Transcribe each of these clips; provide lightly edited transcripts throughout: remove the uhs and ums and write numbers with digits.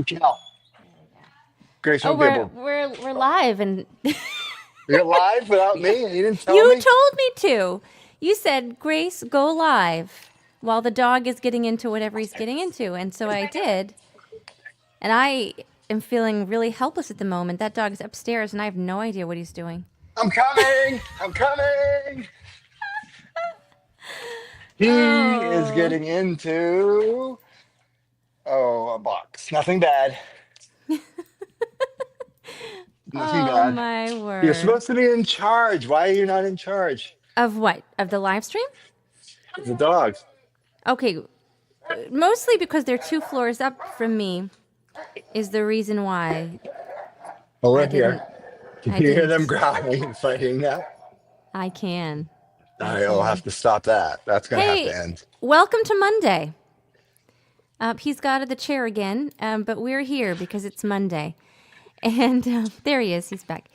Cal, Grace Oh, from we're Gable. we're we're live, and You're live without me? You didn't tell you me? told me to. You said, Grace, go live while the dog is getting into whatever he's getting into, and so I did. And I am feeling really helpless at the moment. That dog's upstairs, and I have no idea what he's doing. I'm coming! I'm coming! He is Oh, getting into, oh, a box. Nothing bad. Nothing oh bad. my You're word! supposed to be in charge. Why are you not in charge? Of what? Of the live stream? The dogs. Okay, mostly because they're 2 floors up from me is the reason why Oh, I we're here. didn't. Can I you hear them didn't. growling and fighting now? I can. All I right, we'll have can. to stop that. That's going to have to Hey, end. welcome to Monday. He's got the chair again, but we're here because it's Monday. And there he is. He's back.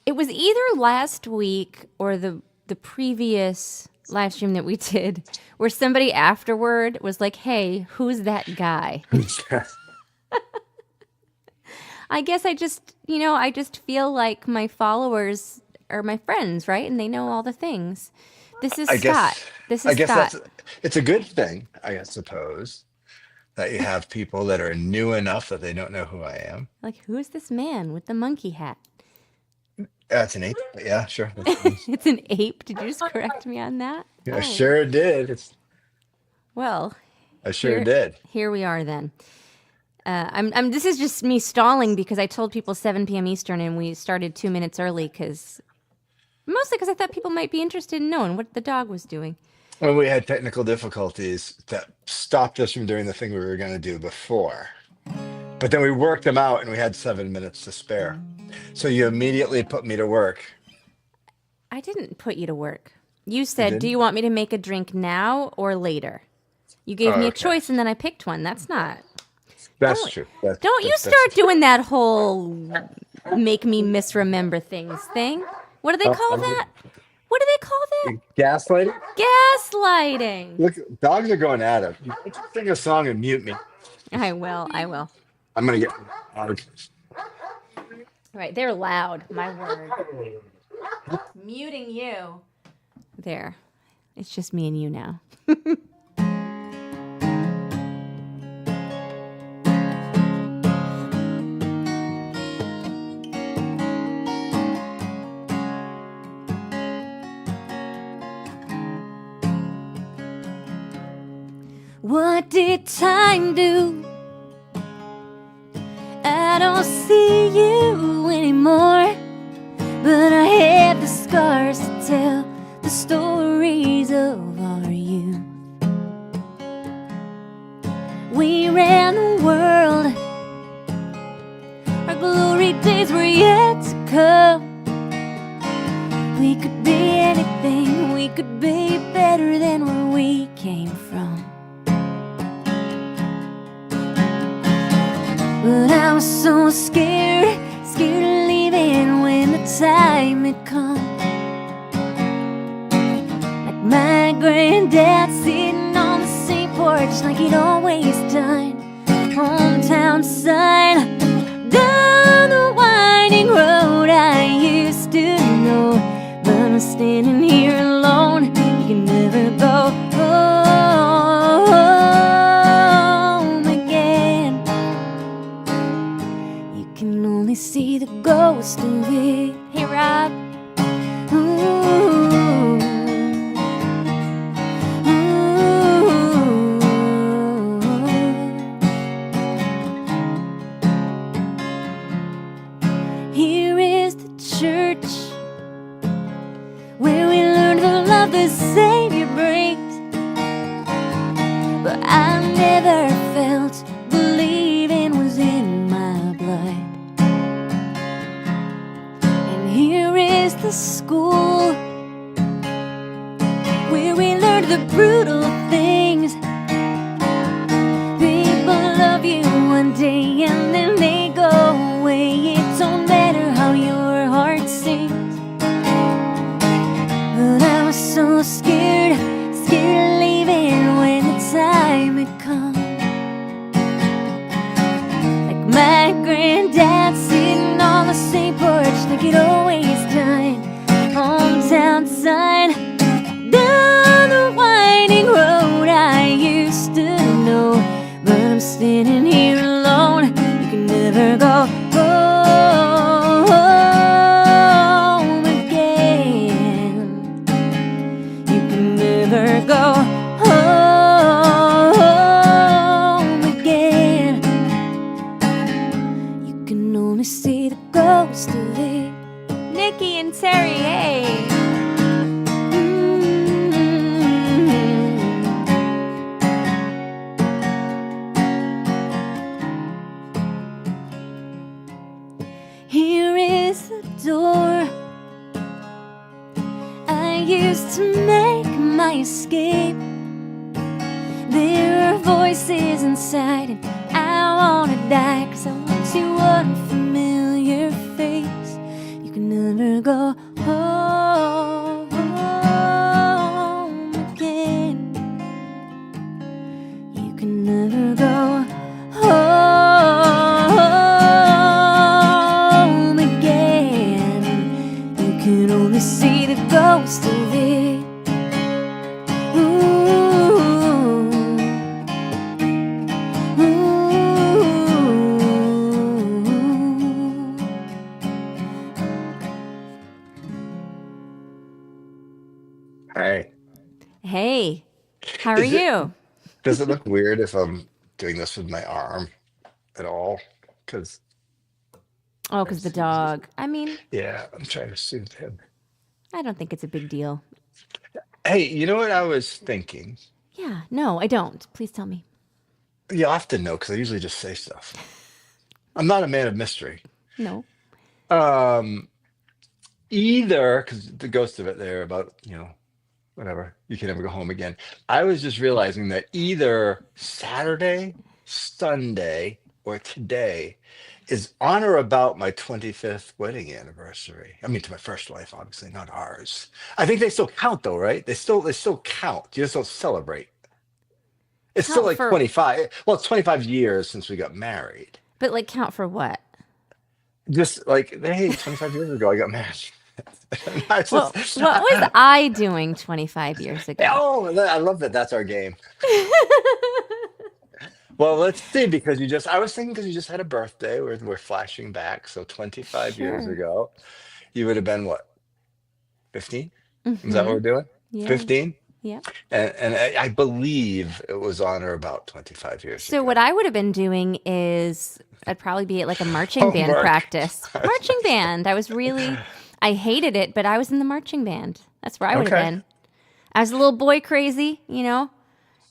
It was either last week or the previous live stream that we did where somebody afterward was like, hey, who's that guy? I guess I just feel like my followers are my friends, right? And they know all the things. This is I Scott. guess This I is guess Scott. that's it's a good thing, I suppose, that you have people that are new enough that they don't know who I am. Like, who is this man with the monkey hat? That's an ape. Yeah, sure. It's an ape. Did you just correct me on that? I Oh, sure did. well, I sure here did. here we are then. This is just me stalling because I told people 7 p.m. Eastern and we started 2 minutes early because mostly because I thought people might be interested in knowing what the dog was doing. When we had technical difficulties that stopped us from doing the thing we were going to do before. But then we worked them out and we had 7 minutes to spare. So you immediately put me to work. I didn't put you to work. You You said, "Do didn't? you want me to make a drink now or later?" You gave Oh, me a okay. choice and then I picked one. That's not. That's Don't true. That, don't you that that's start doing that whole make me misremember things thing. What do they call um, that? What do they call that? gaslighting. Gaslighting. Look, dogs are going at it. You can't sing a song and mute me. I will. I will. I'm gonna get hard. Right, they're loud. My word. Muting you. There. It's just me and you now. What did time do? I don't see you anymore, but I have the scars to tell the stories of our youth. We ran the world, our glory days were yet to come. We could be anything, we could be better than where we came from. But I was so scared, scared of leaving when the time had come. Like my granddad sitting on the same porch like he'd always done. Hometown sign, down the winding road I used to know. But I'm standing here alone, you can never go home again. You can only see the ghost of it. Hey, Rob. Ooh. Ooh. Here is the church where we learn the love the Savior brings. But I never felt believing was in my blood. And here is the school where we learned the brutal things. People love you one day and then they go away. It don't matter how your heart sings. But I was so scared, scared of leaving when the time had come. escape. There are voices inside, and I wanna die, 'cause I want you one familiar face. You can never go home again. You can never go home again. You can only see the ghost of it. Hey, Hey, how are is it? you? Does it look weird if I'm doing this with my arm at all? Because Oh, because the dog. I mean, yeah, I'm trying to soothe him. I don't think it's a big deal. Hey, you know what I was thinking? Yeah, no, I don't. Please tell me. You often know because I usually just say stuff. I'm not a man of mystery. No. Um, Either because the ghost of it there about, whatever, you can never go home again. I was just realizing that either Saturday, Sunday, or today is on or about my 25th wedding anniversary. I mean, to my first wife, obviously, not ours. I think they still count though, right? They still count. You just don't celebrate. It's still Count like for, 25. Well, it's 25 years since we got married. but like count for what? Just like, hey, 25 years ago, I got married. I Well, just, what was I doing 25 years ago? oh, I love that. That's our game. Well, let's see, because I was thinking because you just had a birthday. We're flashing back. So 25 years Sure. ago, you would have been what, 15? Is that what Mm-hmm. we're doing? Yeah. 15? Yeah. And I believe it was on or about 25 years So ago. what I would have been doing is I'd probably be at like a marching band Homework. practice. Marching band. I hated it, but I was in the marching band. That's where I would have Okay, been. I was a little boy crazy,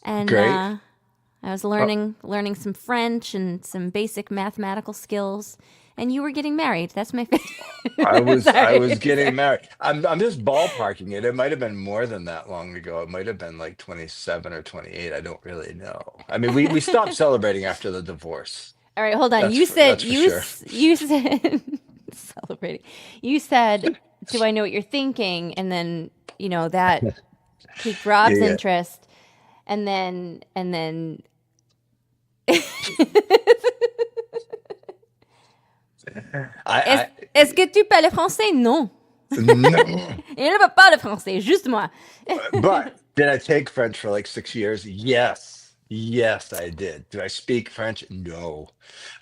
and great. I was Uh, learning some French and some basic mathematical skills. And you were getting married. That's my I favorite. was I Sorry, was getting sorry. married. I'm just ballparking it. It might have been more than that long ago. It might have been like 27 or 28. I don't really know. I mean, we stopped celebrating after the divorce. All right, hold on. That's for sure. You said celebrating. You said, "Do I know what you're thinking?" And then that piqued Yeah, Rob's yeah. interest, and then I est-ce que tu parles français? Non. no. Il ne parle pas le français, juste moi. But did I take French for like 6 years? Yes. Yes, I did. Do I speak French? No.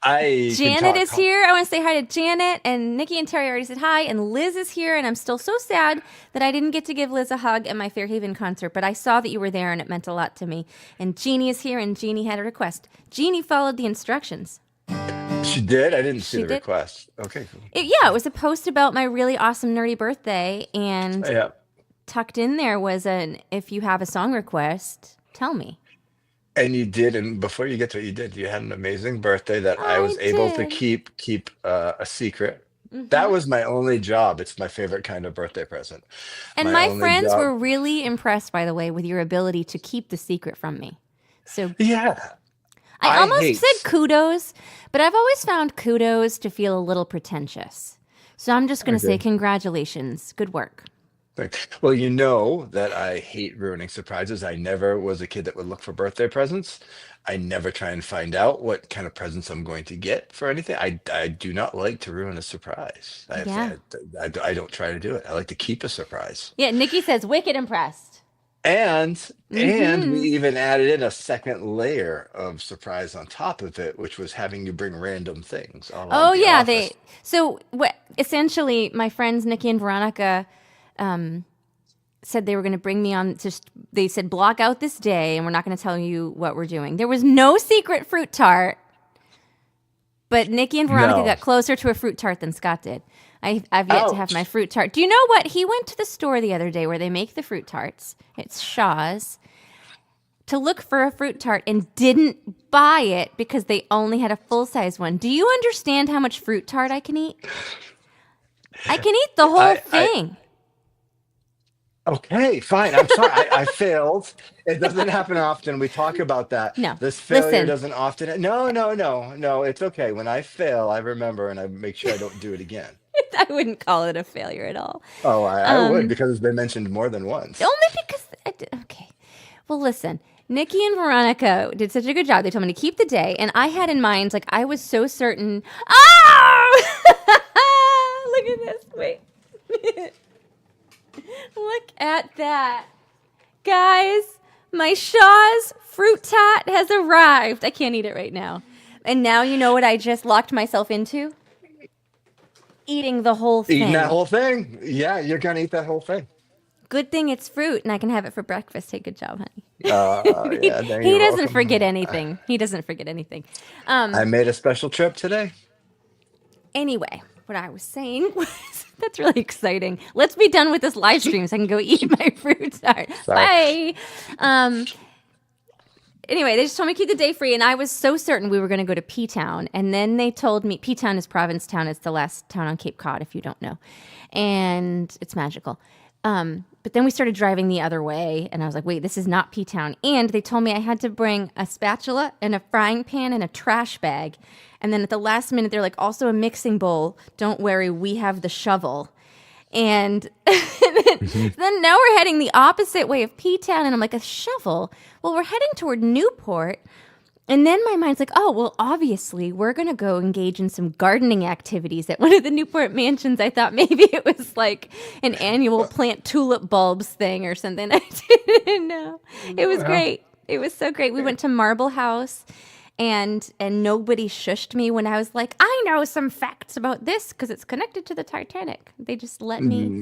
I can Janet talk. is here. I want to say hi to Janet, and Nikki and Terry already said hi, and Liz is here, and I'm still so sad that I didn't get to give Liz a hug at my Fairhaven concert, but I saw that you were there, and it meant a lot to me. And Jeannie is here, and Jeannie had a request. Jeannie followed the instructions. She did? I didn't see She the did. request. Okay, cool. Yeah, it was a post about my really awesome nerdy birthday, and Yeah. tucked in there was an if you have a song request, tell me. And you did, and before you get to it, you did. You had an amazing birthday that I I was able to did. keep a secret. That Hmm. was my only job. It's my favorite kind of birthday present. And My my only friends job. were really impressed, by the way, with your ability to keep the secret from me. So Yeah, I I almost said hate. kudos, but I've always found kudos to feel a little pretentious. So I'm just going to say Okay. congratulations. Good work. Thanks. Well, you know that I hate ruining surprises. I never was a kid that would look for birthday presents. I never try and find out what kind of presents I'm going to get for anything. I do not like to ruin a surprise. Yeah. I don't try to do it. I like to keep a surprise. Yeah, Nikki says wicked impressed. And we Mm-hmm. even added in a second layer of surprise on top of it, which was having you bring random things, a la Oh The yeah, Office. so what essentially my friends Nikki and Veronica said they were going to bring me on. Just they said block out this day, and we're not going to tell you what we're doing. There was no secret fruit tart, but Nikki and Veronica No. got closer to a fruit tart than Scott did. I've yet to have my Ouch. fruit tart. Do you know what? He went to the store the other day where they make the fruit tarts. It's Shaw's to look for a fruit tart and didn't buy it because they only had a full size one. Do you understand how much fruit tart I can eat? I can eat the whole I thing. Okay, fine. I'm sorry. I failed. It doesn't happen often. We talk about that. No. This failure Listen, doesn't often. No, no, no, no. It's okay. When I fail, I remember and I make sure I don't do it again. I wouldn't call it a failure at all. Oh, I would Um, because it's been mentioned more than once. Only because okay. Well, listen, Nikki and Veronica did such a good job. They told me to keep the day, and I had in mind, like, I was so certain. Oh, look at this! Wait, look at that, guys! My Shaw's fruit tart has arrived. I can't eat it right now, and now you know what I just locked myself into? Eating the whole Eating that thing. whole thing. Yeah, you're gonna eat that whole thing. Good thing it's fruit, and I can have it for breakfast. Hey, good job, honey. Yeah, there He you're doesn't forget welcome. anything. He doesn't forget anything. I made a special trip today. Anyway, what I was saying was that's really exciting. Let's be done with this live stream so I can go eat my fruit tart. Sorry. Bye. Um, anyway, they just told me to keep the day free, and I was so certain we were going to go to P Town. And then they told me P Town is Provincetown. It's the last town on Cape Cod, if you don't know, and it's magical. But then we started driving the other way, and I was like, wait, this is not P Town. And they told me I had to bring a spatula and a frying pan and a trash bag. And then at the last minute, they're like, also a mixing bowl. Don't worry, we have the shovel. And then now we're heading the opposite way of P Town, and I'm like, a shovel? Well, we're heading toward Newport. And then my mind's like, oh, well, obviously, we're going to go engage in some gardening activities at one of the Newport mansions. I thought maybe it was like an annual plant tulip bulbs thing or something. I didn't know. It was Well, great. It was so great. We went to Marble House, and nobody shushed me when I was like, I know some facts about this because it's connected to the Titanic. They just let me.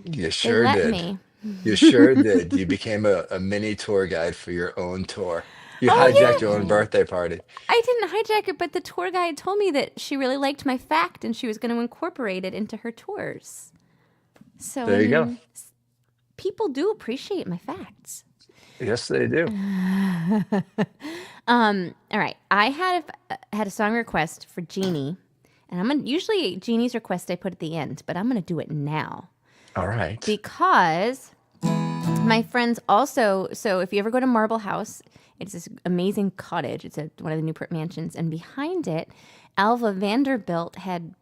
you They sure let did. me. You sure did. You became a mini tour guide for your own tour. You hijacked Oh, your own yeah. birthday party. I didn't hijack it, but the tour guide told me that she really liked my fact and she was going to incorporate it into her tours. So, I There you go. mean, people do appreciate my facts. Yes, they do. All right. I had a song request for Jeannie, and I'm gonna usually Jeannie's request I put at the end, but I'm gonna do it now All right. because my friends also. So if you ever go to Marble House, it's this amazing cottage. It's one of the Newport mansions, and behind it, Alva Vanderbilt had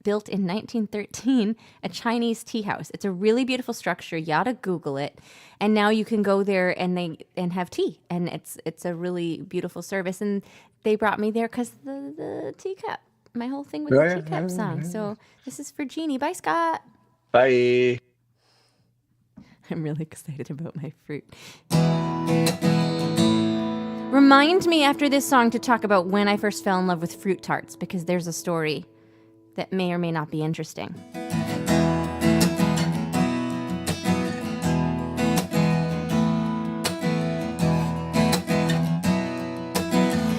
built in 1913 a Chinese tea house. It's a really beautiful structure. You ought to Google it. And now you can go there and have tea, and it's a really beautiful service. And they brought me there because the teacup. My whole thing with Oh, the yeah, teacup song. So this is for Jeannie. Bye, Scott. Bye. I'm really excited about my fruit. Remind me after this song to talk about when I first fell in love with fruit tarts, because there's a story that may or may not be interesting.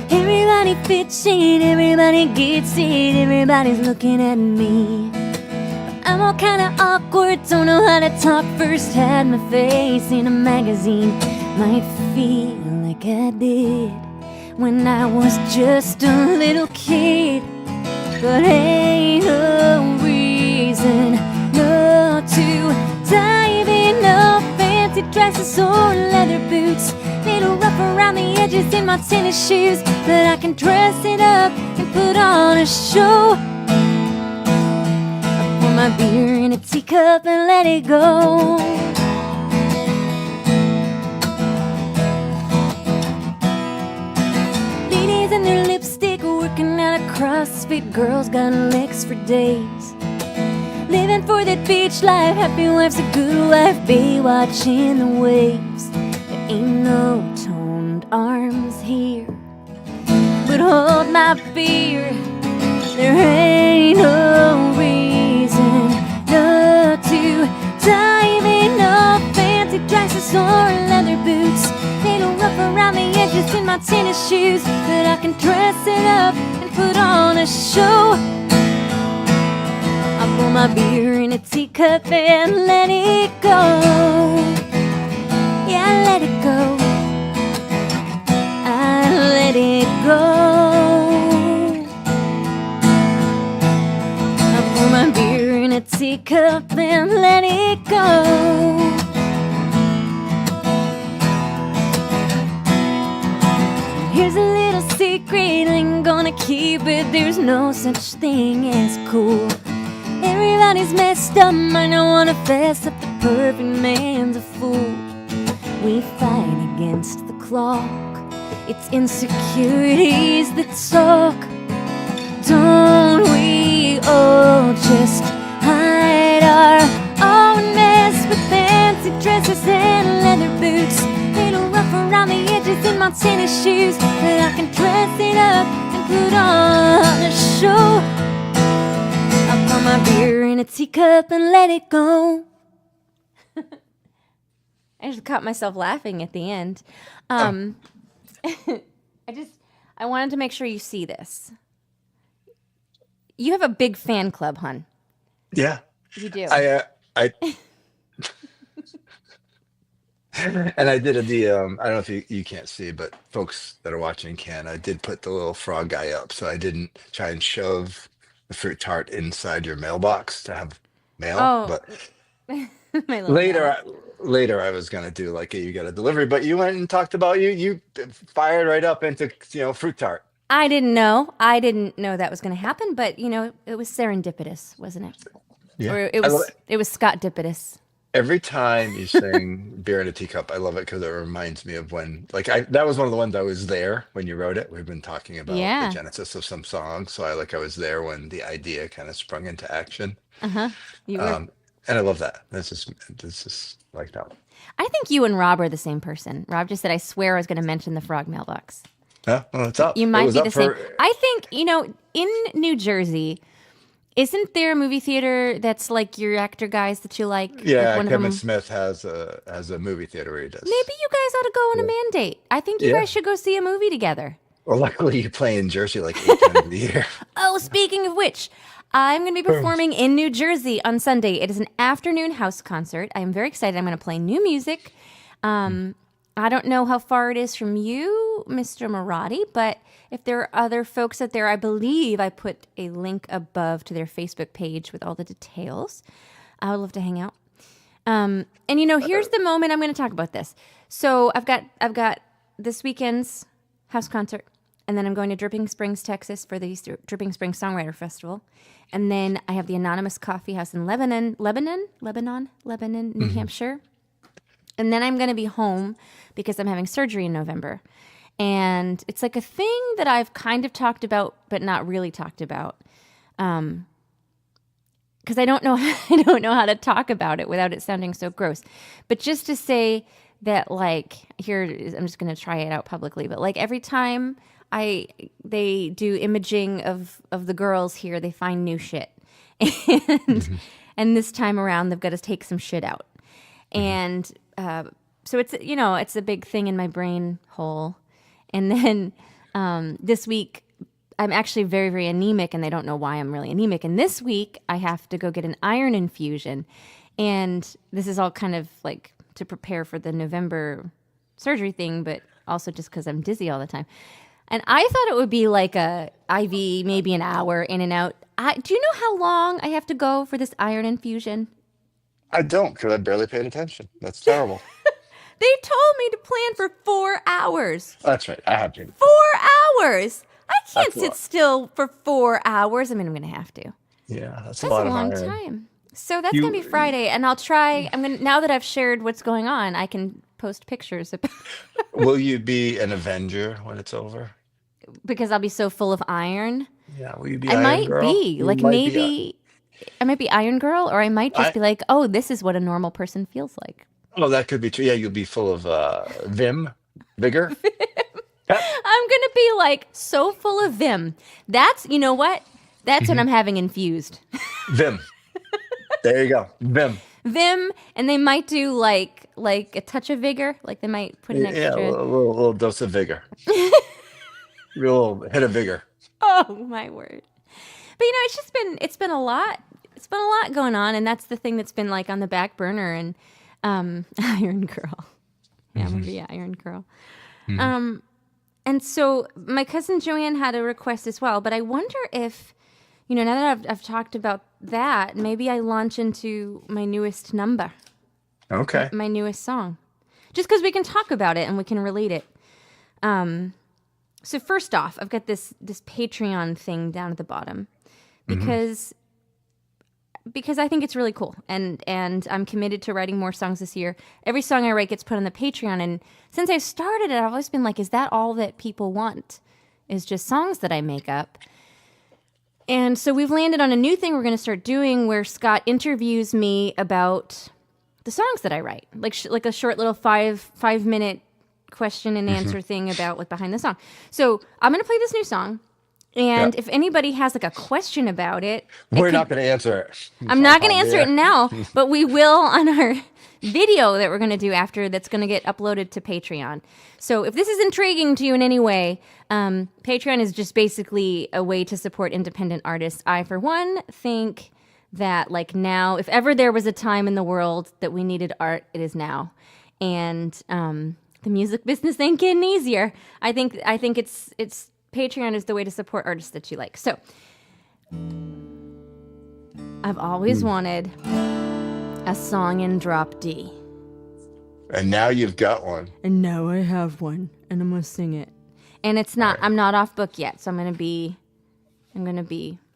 Everybody fits in, everybody gets it, everybody's looking at me. I'm all kinda awkward, don't know how to talk. First had my face in a magazine. Might feel like I did when I was just a little kid. But ain't no reason not to dive in no fancy dresses or leather boots. Little rough around the edges in my tennis shoes, but I can dress it up and put on a show. I pour my beer in a teacup and let it go. Ladies and their lipstick, working out a CrossFit. Girls got legs for days. Living for that beach life, happy wife's a good wife. Baywatch in the waves. There ain't no toned arms here, but hold my beer. There ain't no reason not to dive in no fancy dresses or leather boots. Little rough around the edges in my tennis shoes, but I can dress it up and put on a show. I pour my beer in a teacup and let it go. Yeah, I let it go. I let it go. I pour my beer in a teacup and let it go. secret, ain't gonna keep it. There's no such thing as cool. Everybody's messed up, I don't wanna fess up. The perfect man's a fool. We fight against the clock. It's insecurities that suck. Don't we all just hide our own mess with fancy dresses and leather boots? Little rough around the edges in my tennis shoes, but I can dress it up and put on a show. I pour my beer in a teacup and let it go. I just caught myself laughing at the end. I wanted to make sure you see this. You have a big fan club, hun. Yeah. You do. I and I did the I don't know if you can't see, but folks that are watching can. I did put the little frog guy up, so I didn't try and shove the fruit tart inside your mailbox to have mail. Oh, But my little later, guy. later I was gonna do like you got a delivery, but you went and talked about you fired right up into fruit tart. I didn't know. I didn't know that was going to happen, but it was serendipitous, wasn't it? Yeah, Or it I love was it. it was Scott Dipitous. Every time you sing "Beer in a Teacup," I love it because it reminds me of when, like, that was one of the ones I was there when you wrote it. We've been talking about the Yeah. genesis of some songs, so I was there when the idea kind of sprung into action. Uh-huh. You were. And I love that. This is like that. I think you and Rob are the same person. Rob just said, I swear I was going to mention the frog mailbox. Yeah, well, it's up. You It might was be up the same. for I think, in New Jersey, isn't there a movie theater that's like your actor guys that you like? Like yeah. one of Kevin them. Smith has a movie theater where he does. Maybe you guys ought to go on a Yeah. mandate. I think you Yeah. guys should go see a movie together. Well, luckily you play in Jersey like 8 times a year. Oh, speaking of which, I'm going to be performing in New Jersey on Sunday. It is an afternoon house concert. I'm very excited. I'm going to play new music. I don't know how far it is from you, Mr. Marati, but if there are other folks out there, I believe I put a link above to their Facebook page with all the details. I would love to hang out. And here's the moment I'm going to talk about this. So I've got this weekend's house concert, and then I'm going to Dripping Springs, Texas for the Dripping Springs Songwriter Festival. And then I have the Anonymous Coffee House in Lebanon, New Hampshire. And then I'm going to be home because I'm having surgery in November. And it's like a thing that I've kind of talked about, but not really talked about. Because I don't know how to talk about it without it sounding so gross. But just to say that, like, I'm just going to try it out publicly. But like every time they do imaging of the girls here, they find new shit. And this time around, they've got to take some shit out. And so it's a big thing in my brain hole. And then this week, I'm actually very, very anemic, and they don't know why I'm really anemic. And this week, I have to go get an iron infusion. And this is all kind of like to prepare for the November surgery thing, but also just because I'm dizzy all the time. And I thought it would be like a IV, maybe an hour in and out. Do you know how long I have to go for this iron infusion? I don't, because I barely paid attention. That's terrible. They told me to plan for 4 hours. That's right. I have to. 4 hours. I can't That's a sit lot. still for 4 hours. I mean, I'm going to have to. Yeah, that's a That's lot a of long iron. time. So that's You going to be Friday, and I'll try. Now that I've shared what's going on, I can post pictures about, will you be an Avenger when it's over? because I'll be so full of iron. Yeah, will you be I Iron might Girl? be You like might be maybe I might be Iron Girl, or I might just I be like, oh, this is what a normal person feels like. oh, that could be true. Yeah, you'll be full of vigor. Pep. I'm gonna be like so full of vim. That's you know what? That's what I'm having infused. Vim. There you go. Vim. Vim, and they might do like a touch of vigor. Like they might put an Yeah, a extra. little dose of vigor. Real hit of vigor. Oh my word! But it's been a lot. It's been a lot going on, and that's the thing that's been like on the back burner. And Iron Girl, yeah, I'm gonna be Iron Girl. And so my cousin Joanne had a request as well. But I wonder if, now that I've talked about that, maybe I launch into my newest number, Okay. my newest song, just because we can talk about it and we can relate it. So first off, I've got this Patreon thing down at the bottom because I think it's really cool, and I'm committed to writing more songs this year. Every song I write gets put on the Patreon, and since I started it, I've always been like, is that all that people want? Is just songs that I make up? And so we've landed on a new thing we're going to start doing where Scott interviews me about the songs that I write, like a short little 5-minute question and answer thing about like behind the song. So I'm going to play this new song. And if anybody has like a question about it, We're not going to answer it. I'm not going to answer it now, but we will on our video that we're going to do after that's going to get uploaded to Patreon. So if this is intriguing to you in any way, Patreon is just basically a way to support independent artists. I, for one, think that like now, if ever there was a time in the world that we needed art, it is now. And the music business ain't getting easier. I think it's Patreon is the way to support artists that you like. So I've always wanted a song in drop D. And now you've got one. And now I have one, and I'm gonna sing it. And it's not. I'm not off book yet, so I'm gonna be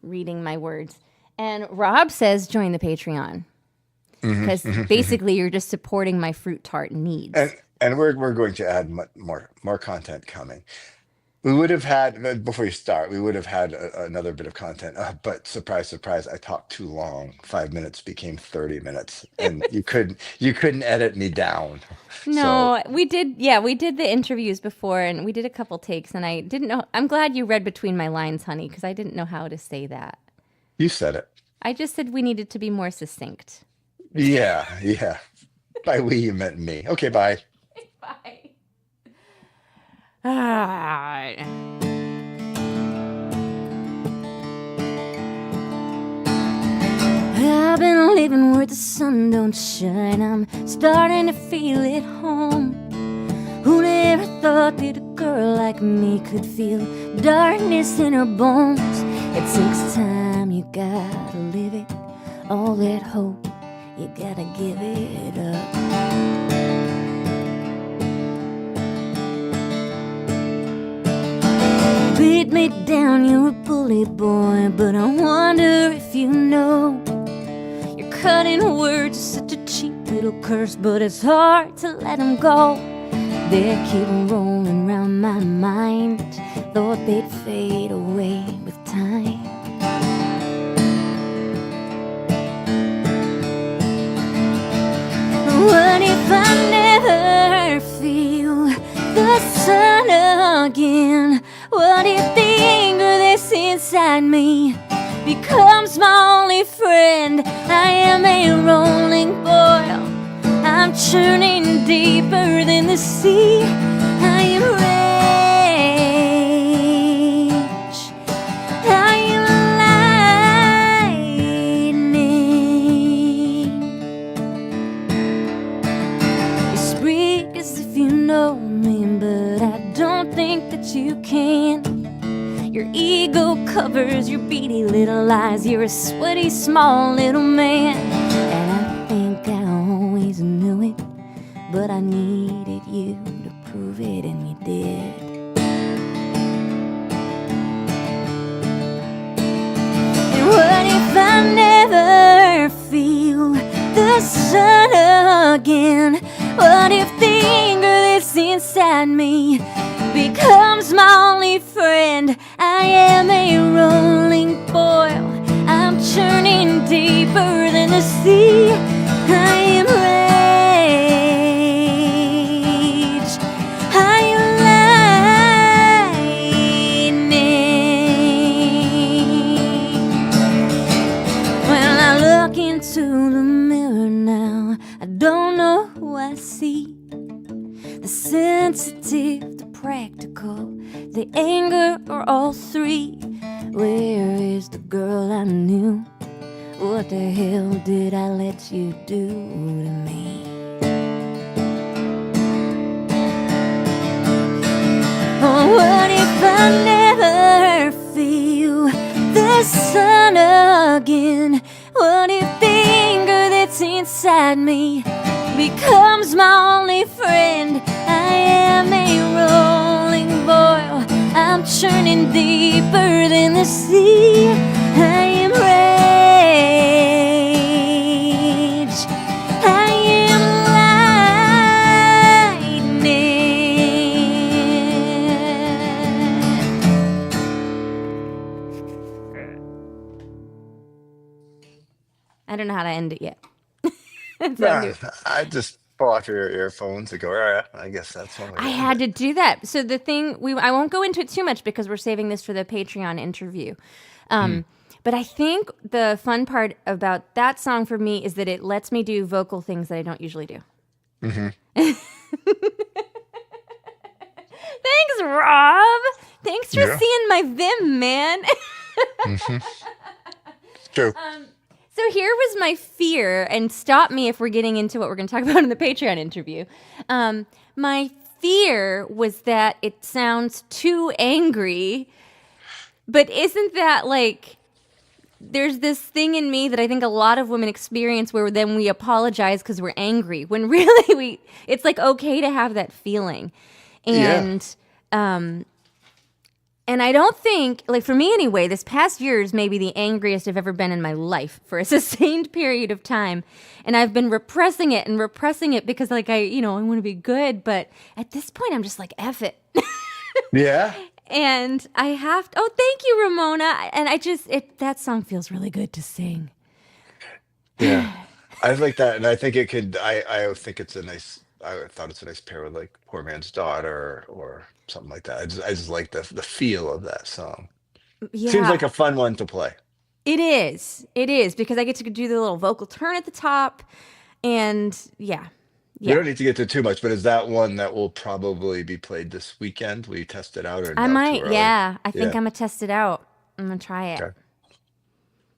reading my words. And Rob says, join the Patreon because basically you're just supporting my fruit tart needs. And we're going to add more content coming. We would have had, before you start, we would have had another bit of content, but surprise, surprise, I talked too long. 5 minutes became 30 minutes, and you couldn't edit me down. No, we did the interviews before, and we did a couple takes, and I didn't know. I'm glad you read between my lines, honey, because I didn't know how to say that. You said it. I just said we needed to be more succinct. Yeah. By we, you meant me. Okay, bye. Bye. I've been living where the sun don't shine. I'm starting to feel at home. Who never thought that a girl like me could feel darkness in her bones? It takes time, you gotta live it. All that hope, you gotta give it up. Beat me down, you're a bully boy, but I wonder if you know your cutting words are such a cheap little curse, but it's hard to let them go. They keep rolling round my mind, thought they'd fade away with time. What if I never feel the sun again? What if the anger that's inside me becomes my only friend? I am a rolling boil, I'm churning deeper than the sea. I am rage, I am lightning. You speak as if you know me, but I don't think that you can. Your ego covers your beady little lies. You're a sweaty, small little man. And I think I always knew it, but I needed you to prove it, and you did. And what if I never feel the sun again? What if the anger that's inside me becomes my only friend? I am a rolling boil, I'm churning deeper than the sea. I am rage, I am lightning. When I look into the mirror now, I don't know who I see. The sensitive, the practical, the anger, or all three. Where is the girl I knew? What the hell did I let you do to me? Oh, what if I never feel the sun again? What if the anger that's inside me becomes my only friend? I am a rolling boil, But in the sea, I am rage. I am lightning. I don't know how to end it yet. So I'm Nah, doing. I just pull off your earphones and go, all right, I guess that's one way I to end had it. to do that. So the thing I won't go into it too much because we're saving this for the Patreon interview. Hmm. Um, but I think the fun part about that song for me is that it lets me do vocal things that I don't usually do. Hmm. Thanks, Rob. Thanks for Yeah. seeing my Vim, man. Hmm. True. So here was my fear, and stop me if we're getting into what we're going to talk about in the Patreon interview. My fear was that it sounds too angry, but isn't that like there's this thing in me that I think a lot of women experience where then we apologize because we're angry when really it's like okay to have that feeling, Yeah. and and I don't think, like for me anyway, this past year is maybe the angriest I've ever been in my life for a sustained period of time. And I've been repressing it because, like, I want to be good. But at this point, I'm just like, F it. Yeah. And I have to, oh, thank you, Ramona. And that song feels really good to sing. Yeah. I like that, and I think it could. I think it's a nice. I thought it's a nice pair with like Poor Man's Daughter or something like that. I just like the feel of that song. Seems like Yeah, a fun one to play. it is. It is because I get to do the little vocal turn at the top. And yeah, We yeah. don't need to get to too much, but is that one that will probably be played this weekend? Will you test it out or I no? Too might, early. yeah. I think Yeah. I'm going to test it out. I'm going to try it. Okay.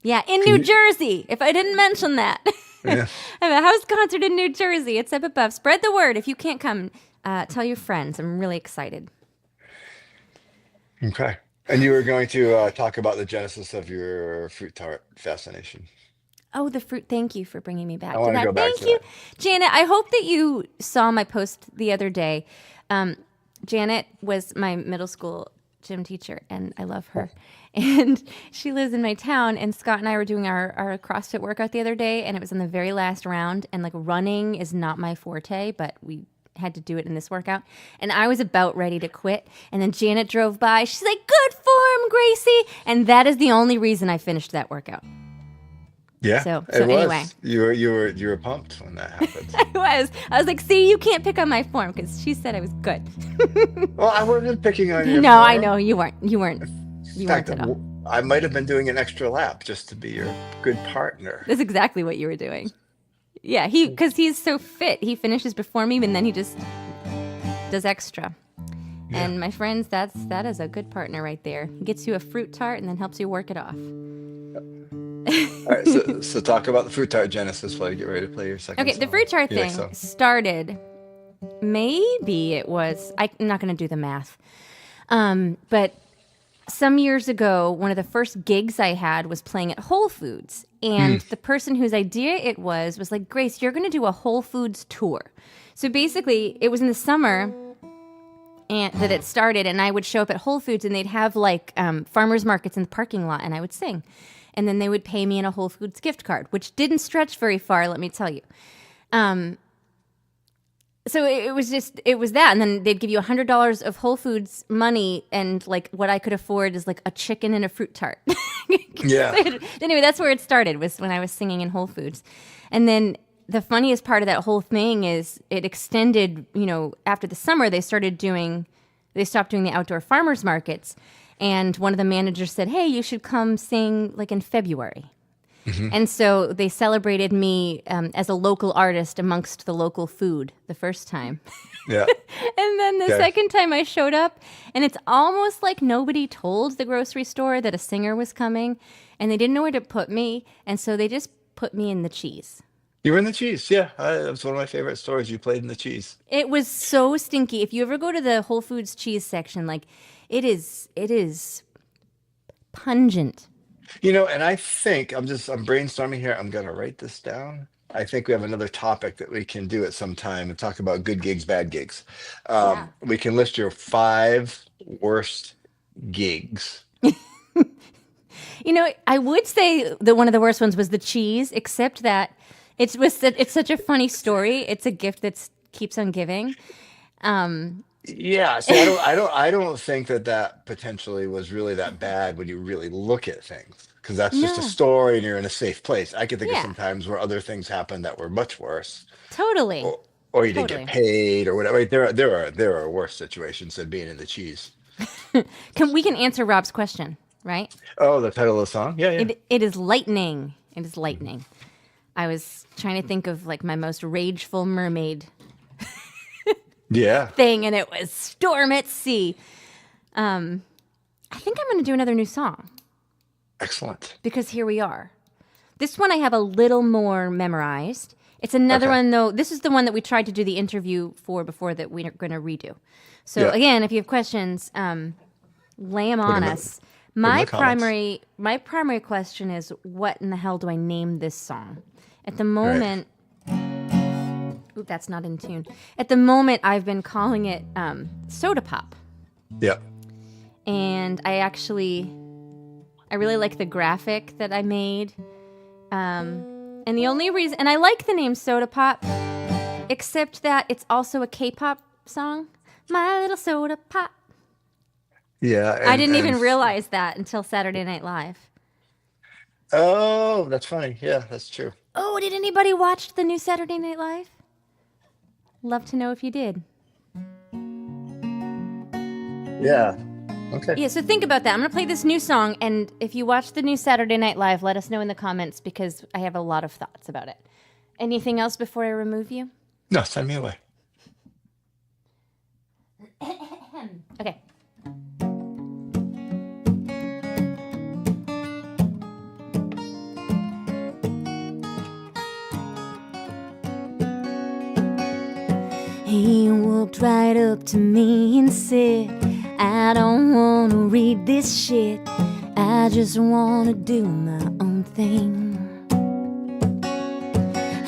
Yeah, in Can New you? Jersey, if I didn't mention that. I Yeah. have a house concert in New Jersey. It's up above. Spread the word. If you can't come, tell your friends. I'm really excited. Okay. And you were going to talk about the genesis of your fruit tart fascination. Oh, the fruit. Thank you for bringing me I back to want to go that. back Thank to you. that. Janet, I hope that you saw my post the other day. Um, Janet was my middle school gym teacher, and I love her. And she lives in my town. And Scott and I were doing our CrossFit workout the other day, and it was in the very last round. And like running is not my forte, but we had to do it in this workout. And I was about ready to quit. And then Janet drove by. She's like, "Good form, Gracie." And that is the only reason I finished that workout. Yeah, So it anyway. was. You were pumped when that happened. I was like, see, you can't pick on my form because she said I was good. Well, I wasn't picking on your No, I know form. you weren't. You weren't. In You fact, weren't at all. I might have been doing an extra lap just to be your good partner. That's exactly what you were doing. Yeah, because he's so fit. He finishes before me, and then he just does extra. Yeah. And my friends, that is a good partner right there. He gets you a fruit tart and then helps you work it off. All right, so talk about the fruit tart genesis while you get ready to play your second Okay, the song. fruit tart Your thing next song. started. Maybe it was. I'm not going to do the math. But some years ago, one of the first gigs I had was playing at Whole Foods. Hmm. And the person whose idea it was like, Grace, you're going to do a Whole Foods tour. So basically, it was in the summer and that it started, and I would show up at Whole Foods, and they'd have like farmers markets in the parking lot, and I would sing. And then they would pay me in a Whole Foods gift card, which didn't stretch very far, let me tell you. So it was that, and then they'd give you $100 of Whole Foods money, and like what I could afford is like a chicken and a fruit tart. Yeah. Anyway, that's where it started, was when I was singing in Whole Foods, and then the funniest part of that whole thing is it extended. After the summer, they stopped doing the outdoor farmers markets, and one of the managers said, "Hey, you should come sing like in February." Hmm. And so they celebrated me as a local artist amongst the local food the first time. Yeah. And then the Okay. second time I showed up, and it's almost like nobody told the grocery store that a singer was coming, and they didn't know where to put me, and so they just put me in the cheese. You were in the cheese. Yeah, that was one of my favorite stories. You played in the cheese. It was so stinky. If you ever go to the Whole Foods cheese section, like it is pungent. And I think I'm brainstorming here. I'm gonna write this down. I think we have another topic that we can do at some time and talk about good gigs, bad gigs. Yeah. We can list your 5 worst gigs I would say that one of the worst ones was the cheese, except that it's such a funny story. It's a gift that keeps on giving. Yeah, see, I don't think that that potentially was really that bad when you really look at things, because that's just a No. story and you're in a safe place. I can think of Yeah, some times where other things happened that were much worse, totally. or or you didn't get Totally. paid or whatever. There are worse situations than being in the cheese. We can answer Rob's question, right? Oh, the title of the song? Yeah, yeah. It is lightning. It is Mhm. lightning. I was trying to think of like my most rageful mermaid Yeah, thing, and it was Storm at Sea. Um, I think I'm going to do another new song excellent. because here we are. This one I have a little more memorized. It's another Okay. one, though. This is the one that we tried to do the interview for before that we're going to redo. So, Yeah, again, if you have questions, lay them put on them us. put 'em in My the comments. primary question is, what in the hell do I name this song? At the Right. moment, oop, that's not in tune. At the moment, I've been calling it Soda Pop, Yeah. and I really like the graphic that I made. And the only reason, and I like the name Soda Pop, except that it's also a K-pop song. My little soda pop. Yeah, I didn't even realize that until Saturday Night Live. oh, that's funny. Yeah, that's true. Oh, did anybody watch the new Saturday Night Live? Love to know if you did. Yeah. Okay. Yeah, so think about that. I'm going to play this new song, and if you watch the new Saturday Night Live, let us know in the comments because I have a lot of thoughts about it. Anything else before I remove you? No, send me away. Okay. He walked right up to me and said, I don't want to read this shit. I just want to do my own thing.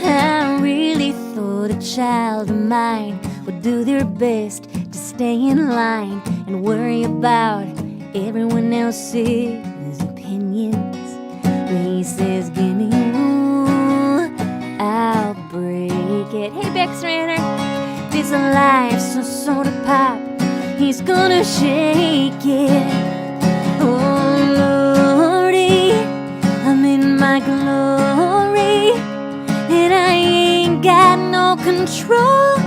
I really thought a child of mine would do their best to stay in line and worry about everyone else's opinions. But he says, give me one, I'll break it. Hey, Bex Ranner. This life's a soda pop, he's gonna shake it. Oh Lordy, I'm in my glory, and I ain't got no control.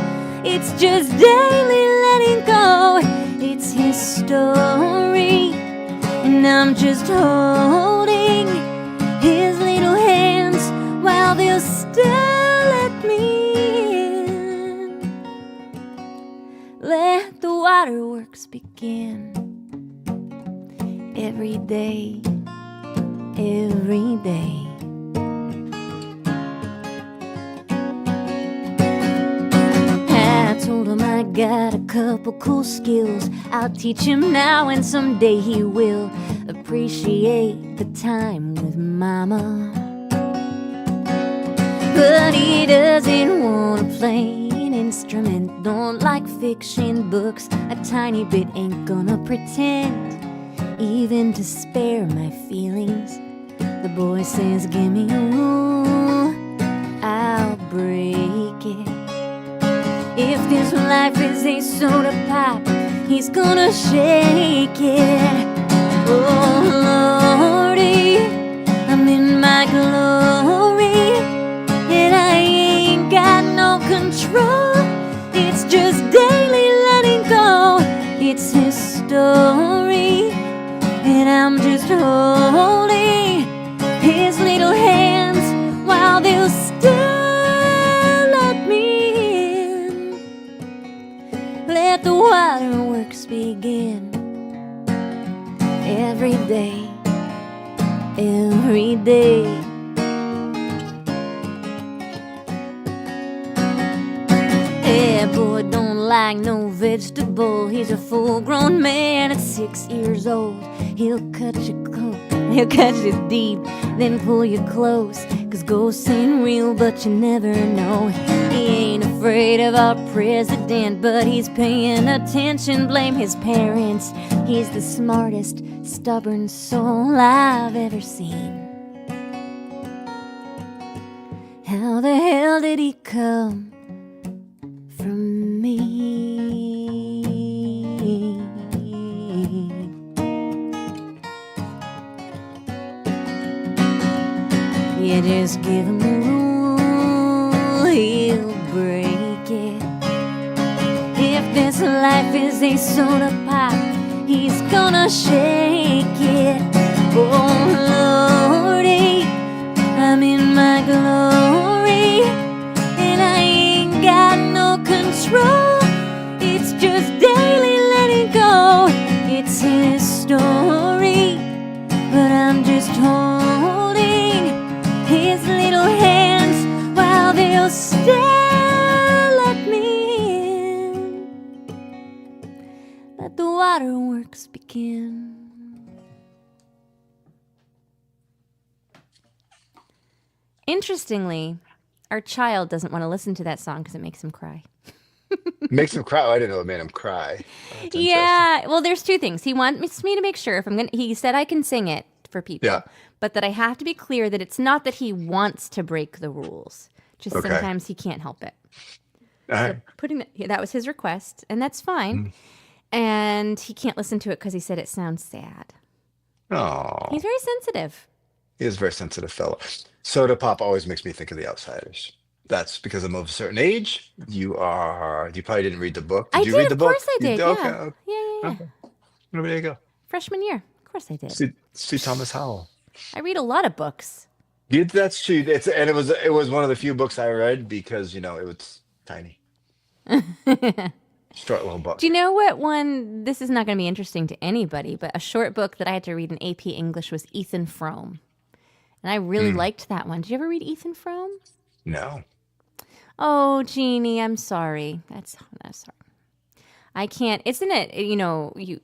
It's just daily letting go. It's his story, and I'm just holding his little hands while they'll still let me. Let the waterworks begin. Every day, every day. I told him I got a couple cool skills. I'll teach him now, and someday he will appreciate the time with mama. But he doesn't want to play an instrument, don't like fiction books. A tiny bit ain't gonna pretend even to spare my feelings. The boy says, give me a rule, I'll break it. If this life is a soda pop, he's gonna shake it. Oh Lordy, I'm in my glory, and I ain't got no control. It's just daily letting go. It's his story, and I'm just holding his little hands while they'll still let me in. Let the waterworks begin. Every day, every day. Yeah, boy don't like no vegetable. He's a full-grown man at 6 years old. He'll cut you deep, then pull you close. 'Cause ghosts ain't real, but you never know. He ain't afraid of our president, but he's paying attention. Blame his parents. He's the smartest, stubborn soul I've ever seen. How the hell did he come from me? You just give him a rule, he'll break it. If this life is a soda pop, he's gonna shake it. Oh Lordy, I'm in my glory, and I ain't got no control. It's just daily letting go. It's his story, but I'm just holding his little hands while they'll still let me in. Let the waterworks begin. Interestingly, our child doesn't want to listen to that song because it makes him cry. Makes him cry. Oh, I didn't know it made him cry. Oh, that's interesting. Yeah, well, there's two things. He wants me to make sure if I'm gonna. He said I can sing it for Yeah. people, but that I have to be clear that it's not that he wants to break the rules. Just Okay. sometimes he can't help it. All right. That was his request, and that's fine. And he can't listen to it because he said it sounds sad. Oh, He's very sensitive. he is a very sensitive fellow. Soda pop always makes me think of The Outsiders. That's because I'm of a certain age. You probably didn't read the book. I Did you did, read the of book? course I You did. Okay. Yeah, yeah. Okay. Well, there you go. Freshman year, of course I did. See Thomas Howell. I read a lot of books. That's true. It was one of the few books I read because it was tiny, short little book. Do you know what one? This is not going to be interesting to anybody, but a short book that I had to read in AP English was Ethan Frome, and I really liked that one. Did you ever read Ethan Frome? No. Oh, Jeannie, I'm sorry. That's sorry. I can't. Isn't it? You.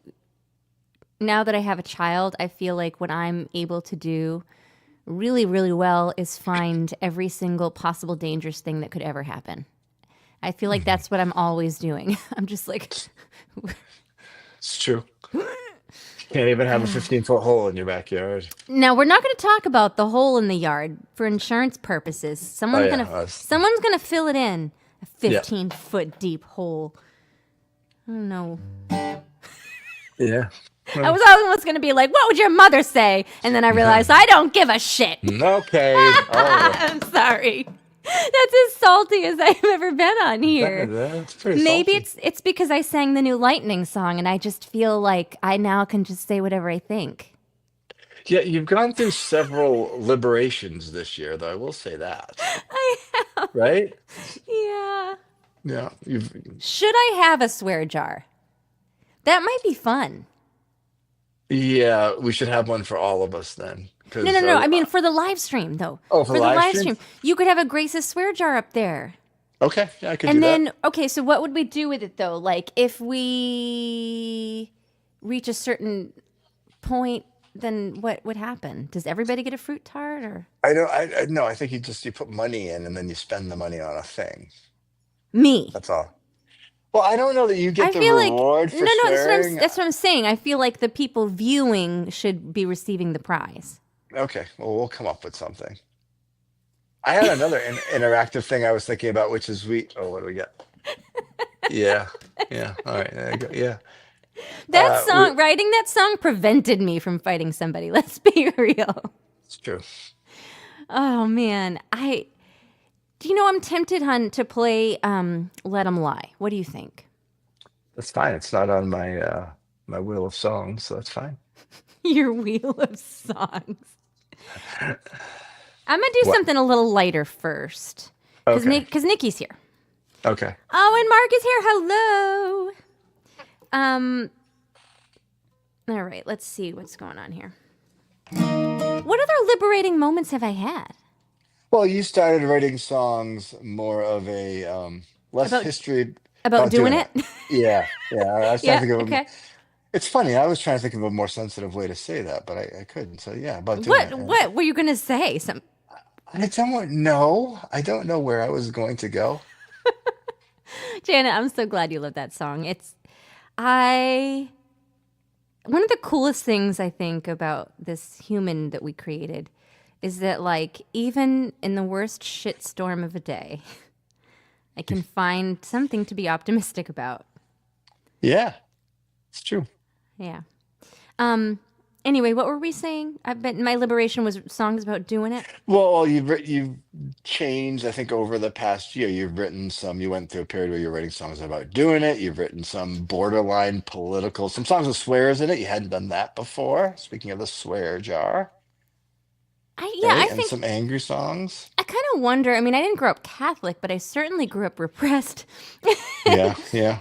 Now that I have a child, I feel like what I'm able to do really, really well is find every single possible dangerous thing that could ever happen. I feel like that's what I'm always doing. I'm just like, It's true. Can't even have a 15-foot hole in your backyard. now we're not going to talk about the hole in the yard for insurance purposes. Someone's yeah, gonna fill it in. A Yeah. 15-foot deep hole. I don't know. Yeah. I was almost going to be like, what would your mother say? And then I realized I don't give a shit. Okay. Oh, I'm sorry. That's as salty as I've ever been on here. that's pretty Maybe salty. it's because I sang the new Lightning song and I just feel like I now can just say whatever I think. Yeah, you've gone through several liberations this year, though. I will say that. I Right? Yeah. Yeah. You've. Should I have a swear jar? That might be fun. Yeah, we should have one for all of us then. No, 'Cause, no, no. I mean, for the live stream, though. Oh, for the live live stream? you could have a Grace's swear jar up there. Okay, yeah, I could do And that. then, okay, so what would we do with it, though? Like, if we reach a certain point, then what would happen? Does everybody get a fruit tart, or I don't. I no. I think you put money in and then you spend the money on a thing. me? That's all. Well, I don't know that you I get the feel like reward for no, swearing. that's what I'm saying. I feel like the people viewing should be receiving the prize. Okay, well, we'll come up with something. I had another interactive thing I was thinking about, which is what do we get? Yeah, yeah. All right, there you go. Yeah. That we- song, writing that song, prevented me from fighting somebody. Let's be real. It's true. Oh man, do you know I'm tempted, hun, to play "Let 'Em Lie." What do you think? That's fine. It's not on my wheel of songs, so that's fine. Your wheel of songs. I'm gonna do What? something a little lighter first, because Okay. Nikki's here. Okay. Oh, and Mark is here. Hello. All right. Let's see what's going on here. What other liberating moments have I had? Well, you started writing songs more of a less About- history About doing it? Yeah, yeah. I was trying Yeah. to think of Okay. It's funny. I was trying to think of a more sensitive way to say that, but I couldn't. So yeah, about doing it. What were you gonna say? Some. I don't know. I don't know where I was going to go. Janet, I'm so glad you love that song. I one of the coolest things I think about this human that we created is that, like, even in the worst shitstorm of a day, I can find something to be optimistic about. Yeah, it's true. Yeah. Anyway, what were we saying? I bet my liberation was songs about doing it. Well, you've changed, I think, over the past year. You've written some. You went through a period where you're writing songs about doing it. You've written some borderline political, some songs with swears in it. You hadn't done that before. Speaking of the swear jar, I right? And think some angry songs. I kind of wonder. I mean, I didn't grow up Catholic, but I certainly grew up repressed. Yeah, yeah.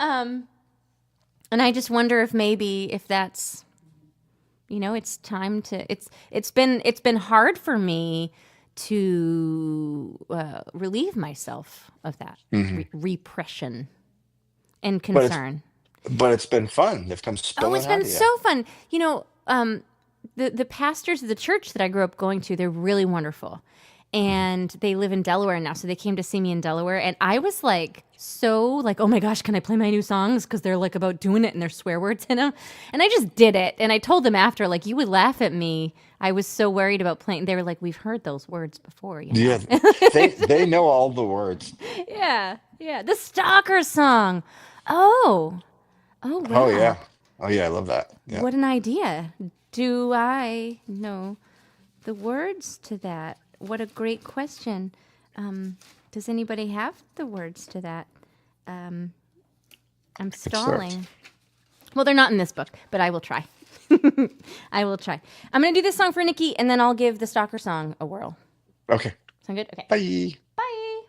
And I just wonder if maybe if that's, it's time to. It's been hard for me to relieve myself of that Hmm. repression and But it's concern. but it's been fun. They've come Oh, spilling it's out been of you. so fun. The pastors of the church that I grew up going to, they're really wonderful. And they live in Delaware now, so they came to see me in Delaware, and I was like oh my gosh, can I play my new songs because they're like about doing it and there's swear words in them. And I just did it, and I told them after, like, you would laugh at me. I was so worried about playing. They were like, we've heard those words before, you know. Yeah, they know all the words. Yeah, yeah. The Stalker song. Oh, oh Oh wow. yeah. Oh yeah, I love that. Yeah. What an idea. Do I know the words to that? What a great question. Does anybody have the words to that? I'm Excellent. stalling. Well, they're not in this book, but I will try. I will try. I'm going to do this song for Nikki, and then I'll give the Stalker song a whirl. Okay. Sound good? Okay. Bye. Bye.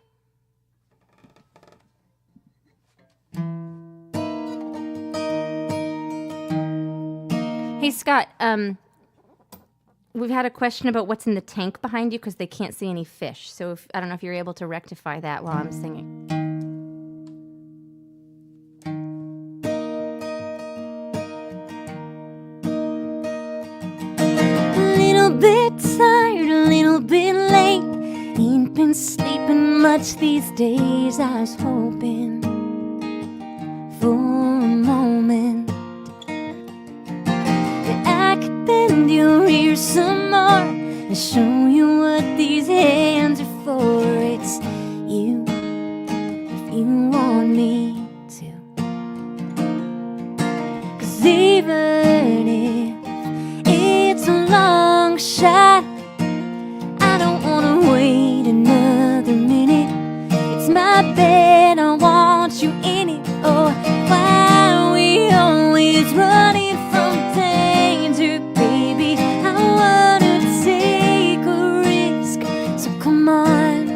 Hey, Scott, we've had a question about what's in the tank behind you because they can't see any fish. So I don't know if you're able to rectify that while I'm singing. A little bit tired, a little bit late. Ain't been sleeping much these days. I was hoping for a moment that I could bend your ear some more and show you what these hands are for. It's you, if you want me to. 'Cause even if it's a long shot, I don't wanna wait another minute. It's my bed, I want you in it. Oh, why are we always running from danger, baby? I wanna take a risk, so come on.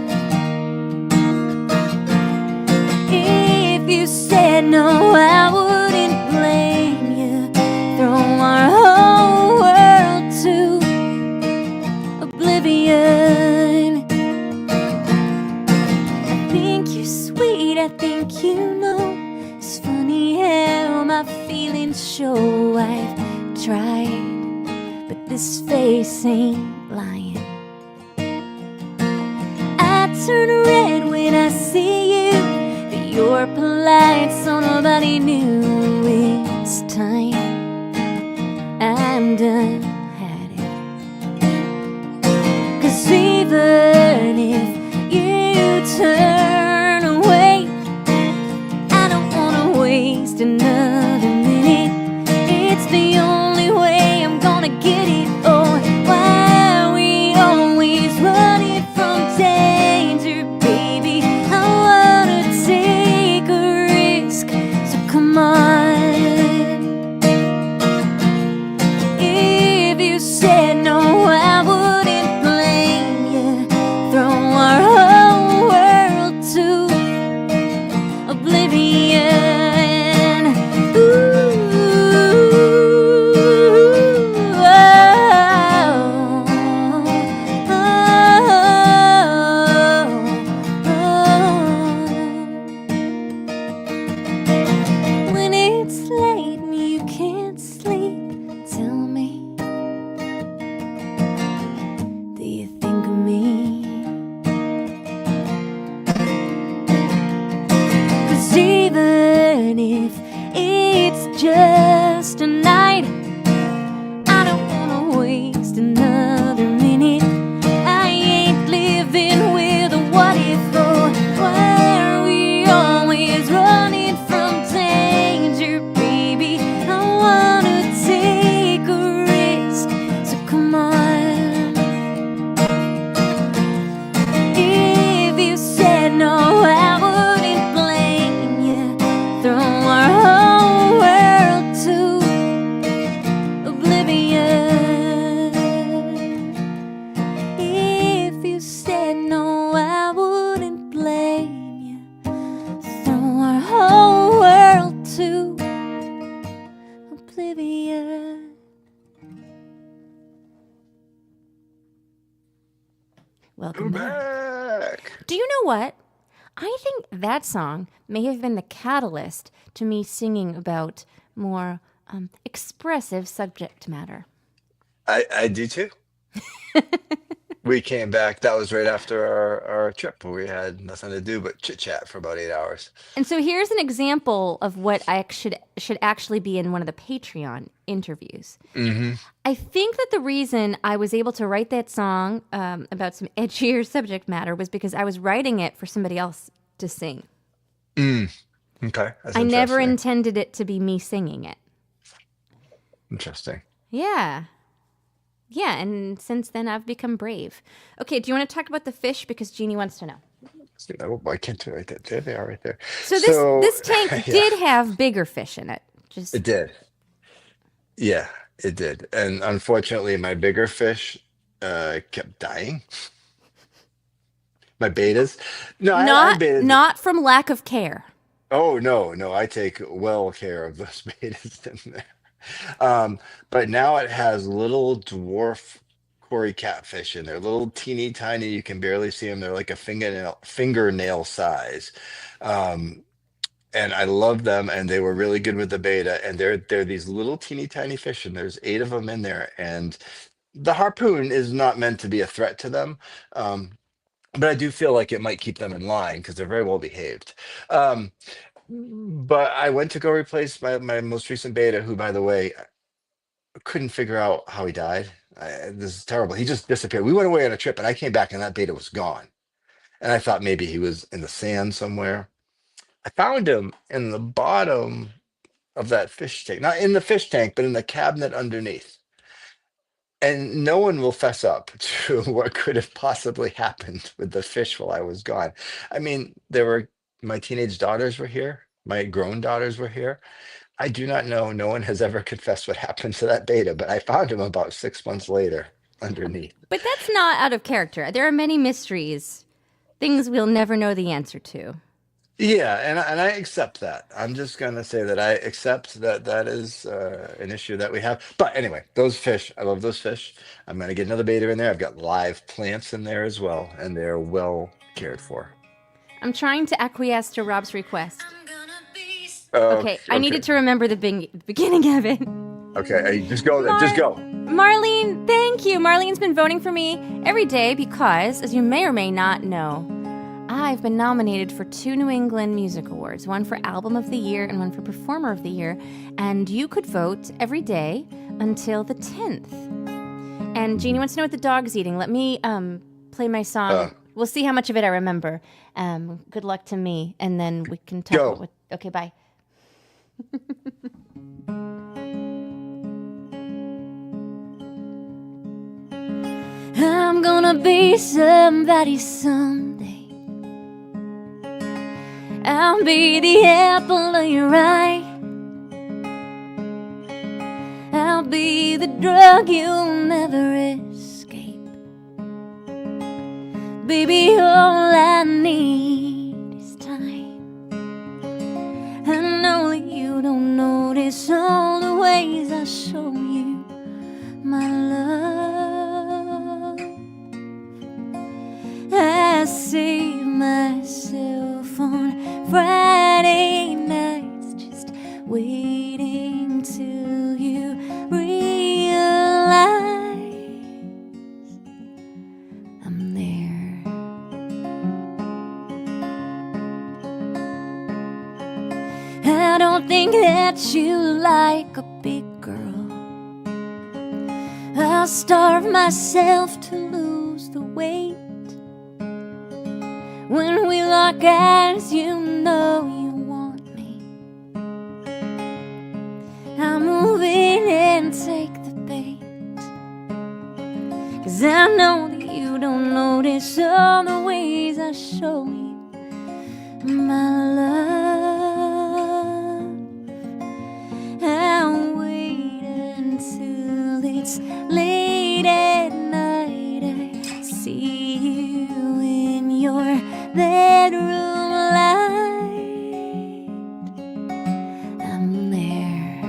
If you said no, I wouldn't blame you. Throw our whole world to oblivion. I think you're sweet, I think you know. It's funny how my feelings show. I've tried, but this face ain't lying. I turn red when I see you, but you're polite, so nobody knew. It's time, I'm done at it. 'Cause even if you turn away, I don't wanna waste another minute. It's the only way I'm gonna get it. Oh, why are we always running from danger, baby? I wanna take a risk, so come on. If you said no, I wouldn't blame you. Throw our whole world just tonight. I don't wanna waste another minute. I ain't living with a what if, oh, where we always running from danger, baby. I wanna take a risk, so come on. If you said no, I wouldn't blame you. Throw our whole world to oblivion. If you said no, I wouldn't blame you. Throw our whole world to oblivion. Welcome We're back. back. Do you know what? I think that song may have been the catalyst to me singing about more expressive subject matter. I do too. We came back. That was right after our trip where we had nothing to do but chit chat for about 8 hours. And so here's an example of what I should actually be in one of the Patreon interviews. Mm-hmm. I think that the reason I was able to write that song about some edgier subject matter was because I was writing it for somebody else to sing. Okay. That's I never interesting. intended it to be me singing it. Interesting. Yeah. Yeah, and since then I've become brave. Okay, do you want to talk about the fish? Because Jeannie wants to know. Oh, I can't do it right there. There they are right there. So this tank yeah, did have bigger fish in it. Just it did. Yeah, it did. And unfortunately, my bigger fish kept dying. My betas. No, I baited. not from lack of care. Oh, no. I take well care of those betas in there. But now it has little dwarf Cory catfish in there, little teeny tiny. You can barely see them. They're like a fingernail size. Um, and I love them, and they were really good with the beta. And they're these little teeny tiny fish, and there's 8 of them in there. And the harpoon is not meant to be a threat to them. But I do feel like it might keep them in line because they're very well behaved. But I went to go replace my most recent beta, who, by the way, couldn't figure out how he died. This is terrible. He just disappeared. We went away on a trip, and I came back, and that beta was gone. And I thought maybe he was in the sand somewhere. I found him in the bottom of that fish tank, not in the fish tank, but in the cabinet underneath. And no one will fess up to what could have possibly happened with the fish while I was gone. I mean, my teenage daughters were here. My grown daughters were here. I do not know. No one has ever confessed what happened to that beta, but I found him about 6 months later underneath. But that's not out of character. There are many mysteries, things we'll never know the answer to. Yeah, and I accept that. I'm just gonna say that I accept that is an issue that we have. But anyway, those fish, I love those fish. I'm gonna get another beta in there. I've got live plants in there as well, and they're well cared for. I'm trying to acquiesce to Rob's request. Oh, Okay, I needed to remember the beginning of it. Okay, just go then. Just go. Marlene, thank you. Marlene's been voting for me every day because, as you may or may not know, I've been nominated for 2 New England Music Awards, one for Album of the Year and one for Performer of the Year, and you could vote every day until the 10th. And Jeannie wants to know what the dog's eating. Let me play my song. We'll see how much of it I remember. Good luck to me, and then we can talk about what... Okay, bye. I'm gonna be somebody someday. I'll be the apple of your eye. I'll be the drug you'll never escape. Baby, all I need is time. I know that you don't notice all the ways I show you my love. I save myself on Friday nights, just waiting till you realize I'm there. at you like a big girl. I'll starve myself to lose the weight. When we lock eyes, you know you want me. I'll move in and take the bait, 'cause I know that you don't notice all the ways I show you my love. I'll wait until it's late at night. I see you in your bedroom light. I'm there.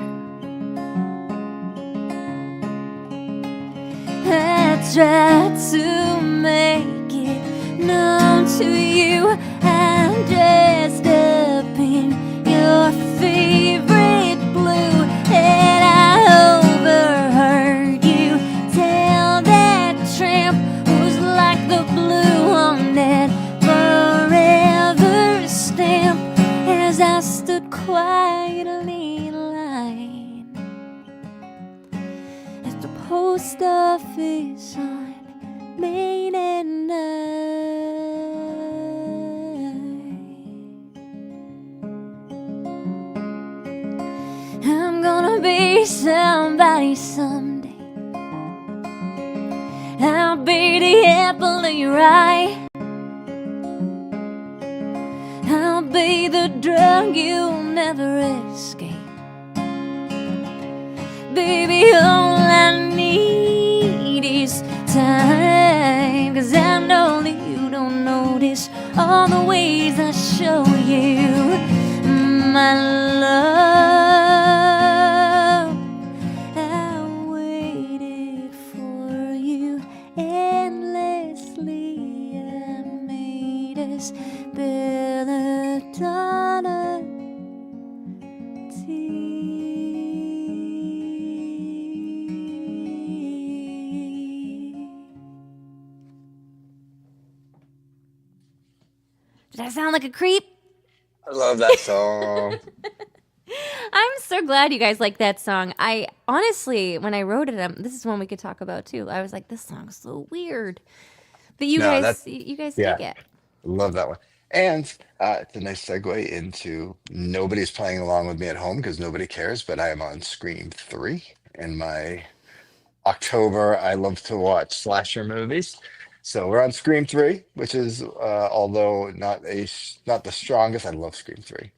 I tried to make it known to you I'm dressed up in your favorite blue, and I overheard you tell that tramp who's like the blue on that forever stamp, as I stood quietly in line at the post office on Main and I'm gonna be somebody someday. I'll be the apple of your eye. I'll be the drug you'll never escape. Baby, all I need is time, 'cause I know that you don't notice all the ways I show you my love. I waited for you endlessly. I made us belladonna tea. Did I sound like a creep? I love that song. I'm so glad you guys like that song. I honestly, when I wrote it, this is one we could talk about too. I was like, this song's so weird, but you No, guys, that's you guys yeah, dig it. love that one. And it's a nice segue into nobody's playing along with me at home because nobody cares, but I am on Scream 3 in my October. I love to watch slasher movies. So we're on Scream 3, which is although not the strongest, I love Scream 3.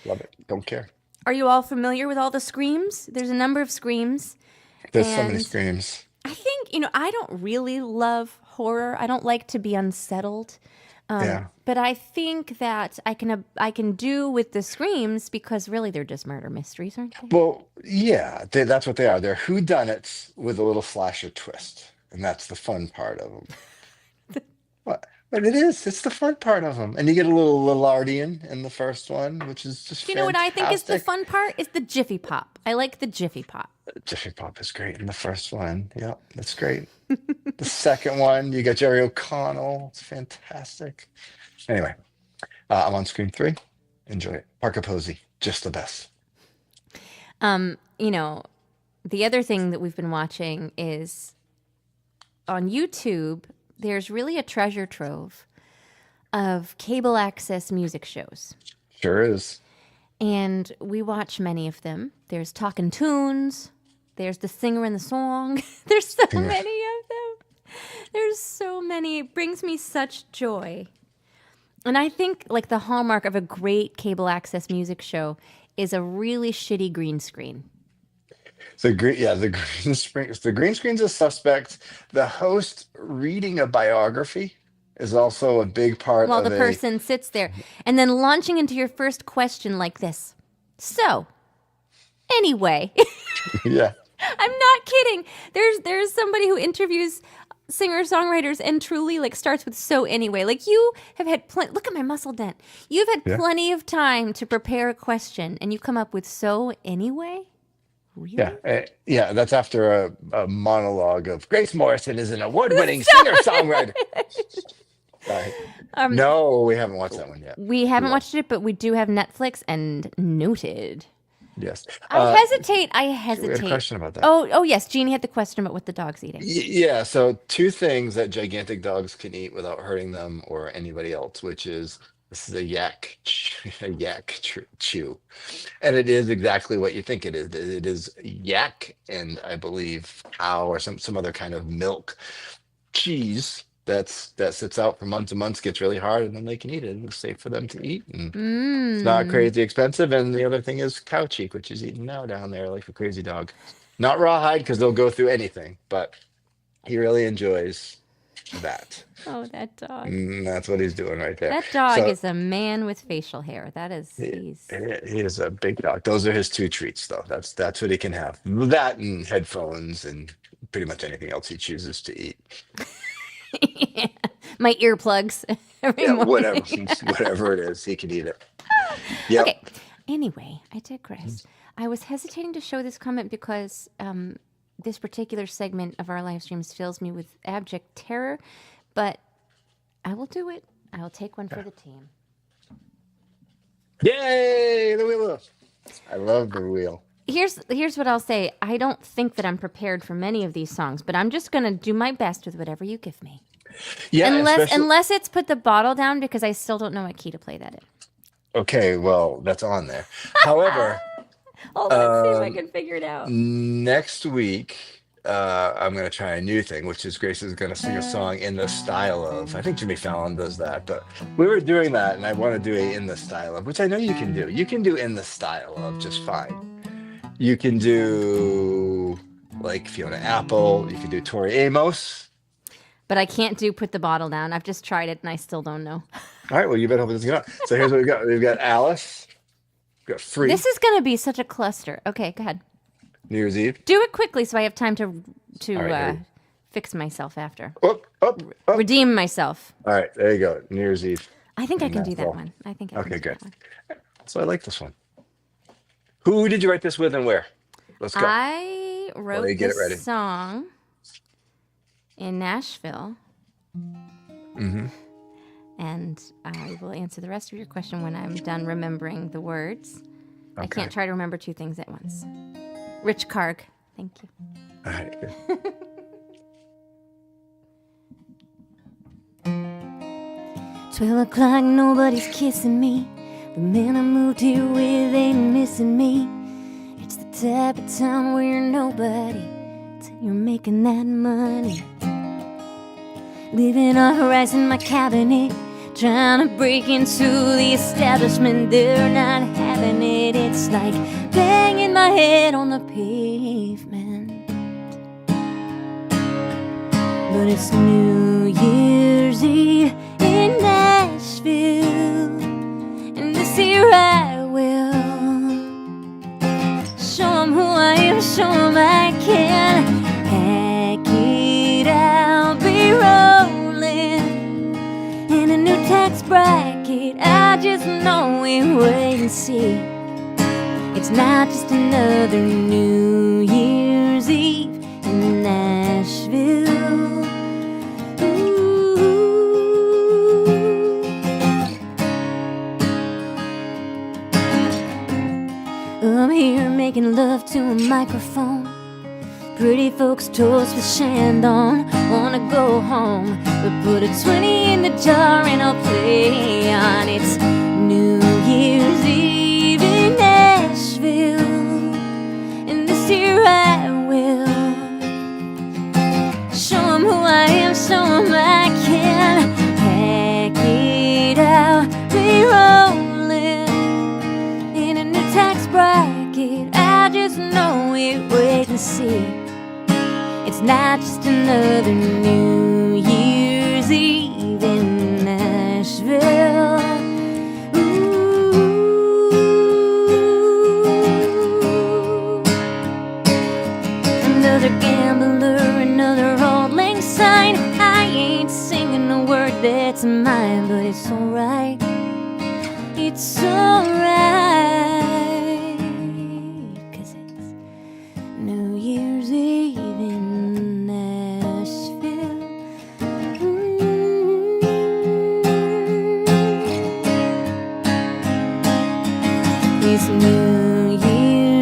Love it. Don't care. Are you all familiar with all the screams? There's a number of screams, There's so many and screams. I think I don't really love horror. I don't like to be unsettled. Yeah. But I think that I can do with the screams because really they're just murder mysteries, aren't they? Well, yeah, that's what they are. They're whodunits with a little slasher twist, and that's the fun part of them. But it is. It's the fun part of them, and you get a little Lillardian in the first one, which is just You know what I think is the fantastic. fun part? Is the Jiffy Pop. I like the Jiffy Pop. Jiffy Pop is great in the first one. Yep, that's great. The second one, you got Jerry O'Connell. It's fantastic. Anyway, I'm on Screen 3. Enjoy it. Parker Posey, just the best. You know, the other thing that we've been watching is on YouTube, there's really a treasure trove of cable access music shows. Sure is. And we watch many of them. There's Talking Tunes. There's The Singer and the Song. There's so Singer. many of them. There's so many. It brings me such joy. And I think like the hallmark of a great cable access music show is a really shitty green screen. The green screen's a suspect. The host reading a biography is also a big part While of the person sits there and then launching into your first question like this. So, anyway, yeah. I'm not kidding. There's somebody who interviews singer-songwriters and truly like starts with so anyway. Like you have had look at my muscle dent. You've had Yeah. plenty of time to prepare a question and you come up with so anyway? Really? Yeah, that's after a monologue of Grace Morrison is an award-winning singer-songwriter. Sorry. No, we haven't watched that one yet. We haven't watched it, but we do have Netflix and Noted. Yes. I hesitate. I We had a hesitate. question about that. Oh, yes. Jeannie had the question about what the dog's eating. Yeah, so two things that gigantic dogs can eat without hurting them or anybody else, which is this is a chew, and it is exactly what you think it is. It is yak, and I believe cow or some other kind of milk cheese that sits out for months and months, gets really hard, and then they can eat it. And it's safe for them to eat, and it's not Mmm. crazy expensive. And the other thing is cow cheek, which is eaten now down there like a crazy dog. Not rawhide because they'll go through anything, but he really enjoys that. Oh, that dog. That's what he's doing right there. That dog So is a man with facial hair. That is, he, he's. he is a big dog. Those are his two treats, though. That's what he can have. That and headphones and pretty much anything else he chooses to eat. My earplugs every Yeah, morning. whatever it is, he can eat it. Yep. Okay. Anyway, I digress. I was hesitating to show this comment because this particular segment of our live streams fills me with abject terror, but I will do it. I will take one for the team. Yay, the wheel. I love the wheel. Here's what I'll say. I don't think that I'm prepared for many of these songs, but I'm just gonna do my best with whatever you give me. Yeah, especially. Unless it's put the bottle down because I still don't know what key to play that in. Okay, well, that's on there. However, Hold on, see if I um, can figure it out. next week, I'm going to try a new thing, which is Grace is going to sing a song in the style of, I think Jimmy Fallon does that, but we were doing that, and I want to do a in the style of, which I know you can do. You can do in the style of just fine. You can do like Fiona Apple, you can do Tori Amos. But I can't do put the bottle down. I've just tried it and I still don't know. All right, well, you better hope it's going to. So here's what we've got. We've got Alice, we've got Free, This is gonna be such a cluster. Okay, go ahead. New Year's Eve. Do it quickly so I have time to All right, here fix myself after. Up, up, up. Redeem myself. All right, there you go. New Year's Eve. I think I And can that's do that all. one. I think I Okay, can do good. that one. So I like this one. Who did you write this with and where? Let's go. I wrote you get it ready. this song in Nashville. Mm-hmm. And I will answer the rest of your question when I'm done remembering the words. I Okay. can't try to remember two things at once. Rich Karg. Thank you. All right. Good. "12 o'clock, nobody's kissing me. The man I moved here with ain't missing me. It's the type of time where you're nobody till you're making that money. Living on rice in my cabinet, trying to break into the establishment. They're not having it. It's like banging my head on the pavement. But it's New Year's Eve in Nashville, and this year I will show 'em who I am, show 'em I can hack it. I'll be rolling in a new tax bracket. I just know we wait and see. It's not just another New Year's Eve in Nashville. I'm here making love to a microphone. Pretty folks toast with Shandon. Wanna go home, but put a 20 in the jar and I'll play on. It's New Year's Eve in Nashville, and this year I will show 'em who I am, show 'em I can hack it out. Be rolling in a new tax bracket. I just know it, wait and see. It's not just another New Year's Eve in Nashville. Ooh. Another gambler, another old lang syne. I ain't singing a word that's mine, but it's alright. It's alright, 'cause it's New Year's Eve in Nashville. It's New Year's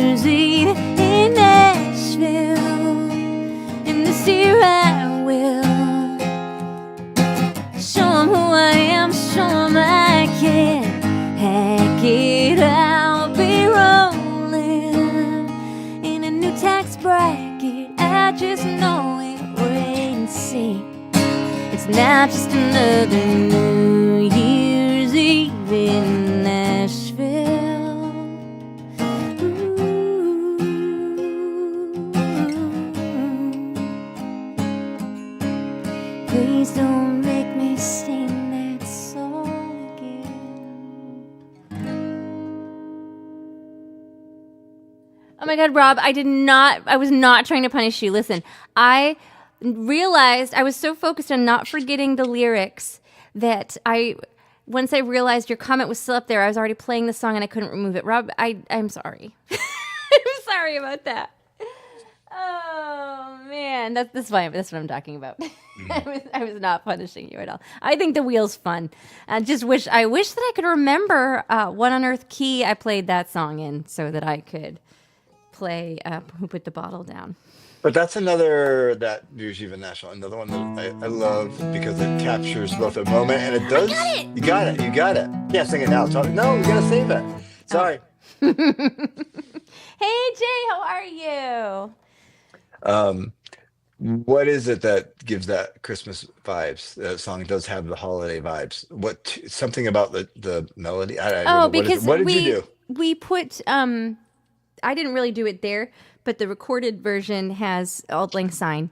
tax bracket. I just know it. Wait and see. It's not just another New Year's Eve in Nashville. Ooh. Please don't make me sing that song again. Oh my God, Rob, I was not trying to punish you. Listen, I realized I was so focused on not forgetting the lyrics that once I realized your comment was still up there, I was already playing the song and I couldn't remove it. Rob, I'm sorry. I'm sorry about that. Oh man, that's fine. That's what I'm talking about. I was not punishing you at all. I think the wheel's fun. I wish that I could remember what on earth key I played that song in, so that I could play Who Put the Bottle Down. But that's another that New Year's Eve in Nashville. Another one that I love because it captures both a moment and it does. got it. You got it. You got it. Yeah, sing it now. No, we gotta save it. Sorry. Hey Jay, how are you? What is it that gives that Christmas vibes? That song does have the holiday vibes. Something about the melody? I don't know. Because what did you do? We put I didn't really do it there, but the recorded version has Auld Lang Syne.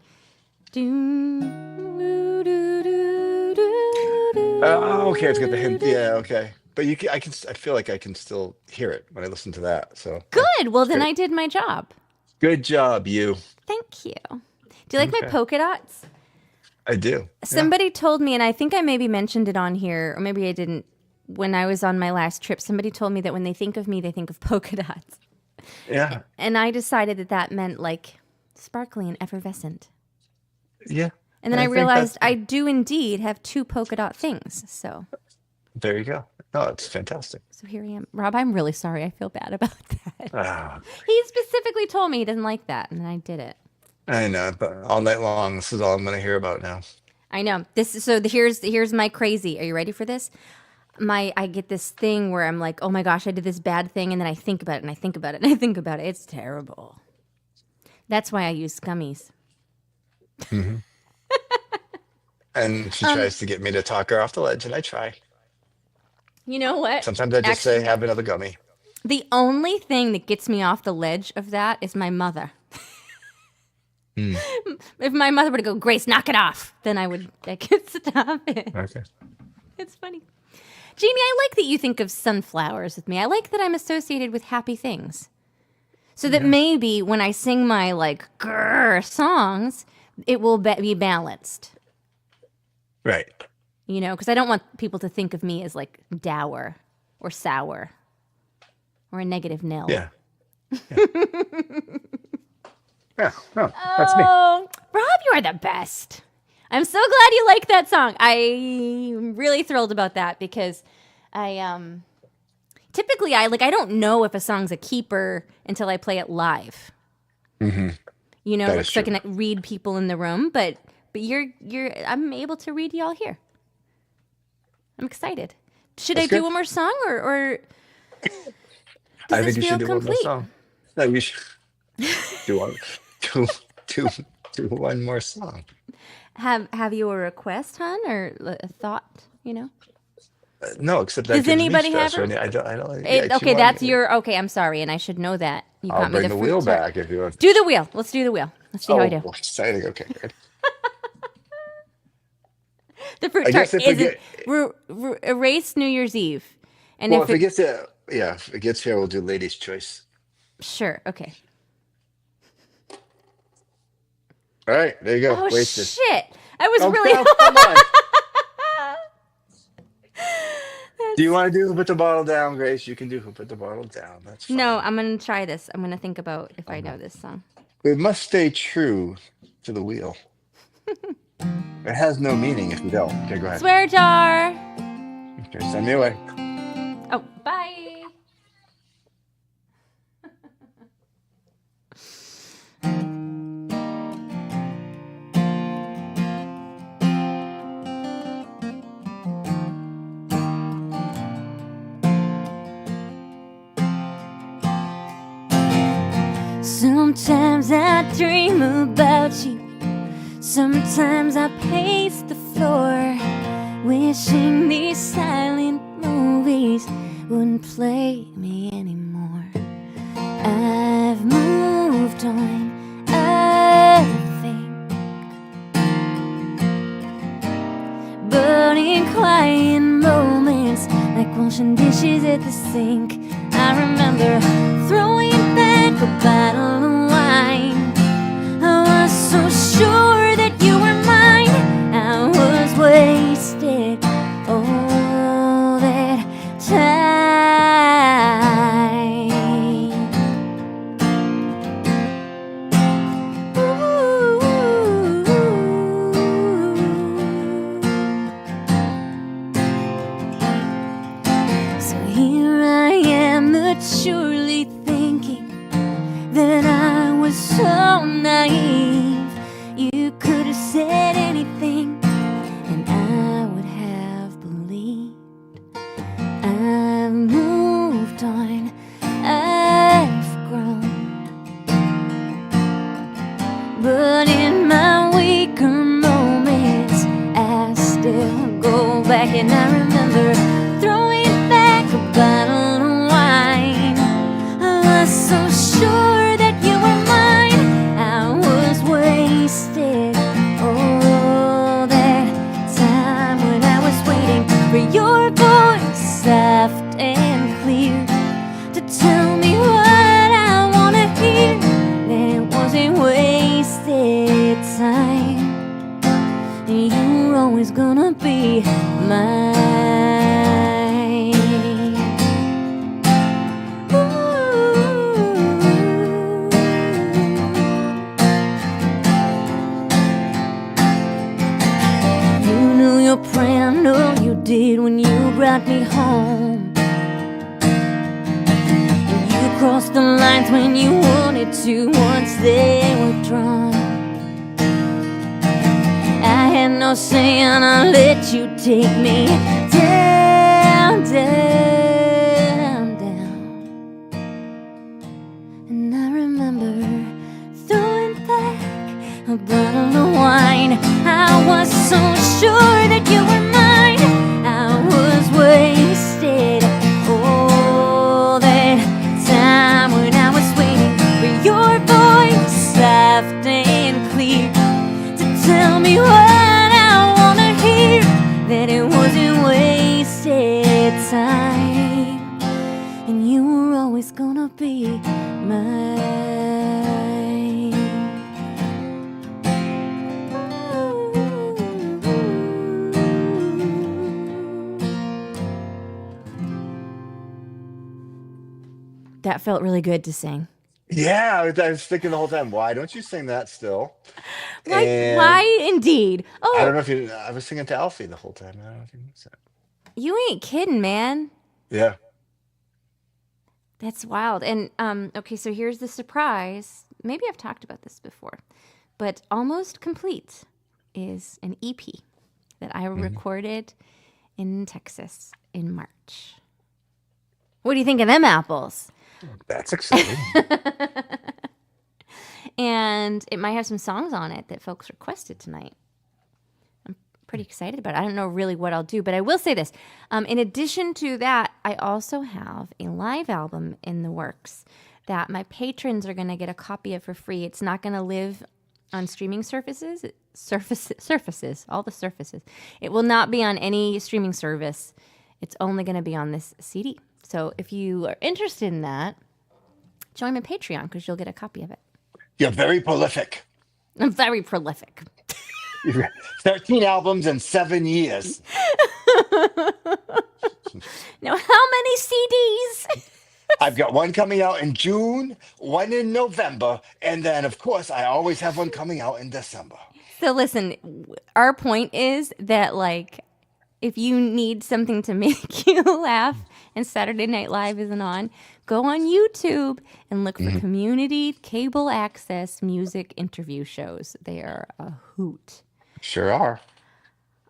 Oh, okay. It's got the hint. Yeah, okay. But I feel like I can still hear it when I listen to that. So Good. Well, then great. I did my job. Good job, you. Thank you. Do you like my polka dots? I do. Somebody told me, and I think I maybe mentioned it on here, or maybe I didn't. When I was on my last trip, somebody told me that when they think of me, they think of polka dots. Yeah. And I decided that meant like sparkly and effervescent. Yeah. And then I realized I do indeed have two polka dot things. So there you go. Oh, it's fantastic. So here I am. Rob, I'm really sorry. I feel bad about that. Ah, He specifically told me he didn't like that, and then I did it. I know, but all night long, this is all I'm going to hear about now. I know. Here's my crazy. Are you ready for this? I get this thing where I'm like, oh my gosh, I did this bad thing, and then I think about it, and I think about it, and I think about it. It's terrible. That's why I use gummies. Mm-hmm. And she tries to get me to talk her off the ledge, and I try. You know what? Sometimes I just say, have another gummy. The only thing that gets me off the ledge of that is my mother. If my mother were to go, Grace, knock it off, then I could stop it. Okay. It's funny. Jeannie, I like that you think of sunflowers with me. I like that I'm associated with happy things. So that maybe when I sing my like grrr songs, it will be balanced. Right. You know, because I don't want people to think of me as like dour or sour or a negative nil. Yeah. Yeah, no, that's me. Oh, Rob, you are the best. I'm so glad you like that song. I'm really thrilled about that because I typically I don't know if a song's a keeper until I play it live. Mm-hmm. You know, That so I is can read people in the room, but I'm able to read y'all here. I'm excited. Should That's I do good. one more song or does I this think you feel should do complete? one more song. No, you should do one more song. Have you a request, hon, or a thought? You know. No, except that Does gives me anybody stress, have right? I don't. Okay, that's your. Okay, I'm sorry, and I should know that. You I'll got me bring the fruit wheel tart. back if you want. Do the wheel. Let's do the wheel. Let's see how I do. Exciting. Okay, good. The fruit I tart guess if is erase New Year's Eve, and Well, if if it gets there, if it gets here, we'll do ladies' choice. sure, okay. All right, there you go. Oh Wasted. shit! I was Oh, really. no, come on. Do you want to do Who Put the Bottle Down, Grace? You can do Who Put the Bottle Down. That's fine. No, I'm gonna try this. I'm gonna think about if I know this song. We must stay true to the wheel. It has no meaning if you don't. Okay, go ahead. Swear jar. Okay, send me away. Oh, bye. Sometimes I dream about you. Sometimes I pace the floor, wishing these silent movies wouldn't play me anymore. I've moved on, I think, but in quiet moments, like washing dishes at the sink, I remember throwing back a bottle of wine. I was so sure that you were mine. I was wasted all that time. Ooh. So here I am, maturely thinking that I was so naive. You could have said anything, and I would have believed. I've moved on, I've grown, but in my weaker moments, I still go back and I remember throwing back a bottle of wine. I was so sure that you were mine. I was wasted all that time when I was waiting for your voice, soft and clear, to tell me what I wanna hear. That it wasn't wasted time. You were always gonna be mine. You knew your prayer, no, you did when you brought me home. And you crossed the lines when you wanted to, once they were drawn. I had no say and I let you take me down, down, down. And I remember throwing back a bottle of wine. I was so sure that you were mine. I was wasted all that time when I was waiting for your voice, soft and clear, to tell me what I wanna hear. That it wasn't wasted time, and you were always gonna be mine. That felt really good to sing. Yeah, I was thinking the whole time, why don't you sing that still? And Why indeed? I don't Oh, know if you, I was singing to Alfie the whole time. I don't know if you missed that. you ain't kidding, man. Yeah. That's wild. And okay, so here's the surprise. Maybe I've talked about this before, but Almost Complete is an EP that I recorded in Texas in March. What do you think of them apples? That's exciting. And it might have some songs on it that folks requested tonight. I'm pretty excited about it. I don't know really what I'll do, but I will say this. In addition to that, I also have a live album in the works that my patrons are going to get a copy of for free. It's not going to live on streaming surfaces, all the surfaces. It will not be on any streaming service. It's only going to be on this CD. So if you are interested in that, join my Patreon because you'll get a copy of it. You're very prolific. I'm very prolific. 13 albums in 7 years. Now, how many CDs? I've got one coming out in June, one in November, and then, of course, I always have one coming out in December. So listen, our point is that, like, if you need something to make you laugh and Saturday Night Live isn't on, go on YouTube and look for community cable access music interview shows. They are a hoot. Sure are.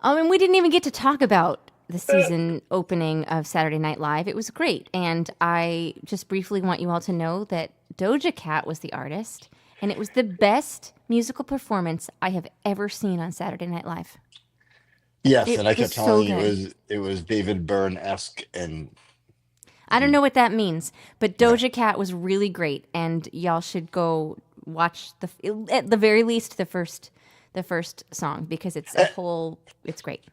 And we didn't even get to talk about the season opening of Saturday Night Live. It was great. And I just briefly want you all to know that Doja Cat was the artist and it was the best musical performance I have ever seen on Saturday Night Live. Yes, It and I was kept so telling you good. it was David Byrne-esque, and I don't he know what that means, but yeah. Doja Cat was really great, and y'all should go watch at the very least the first song because it's great.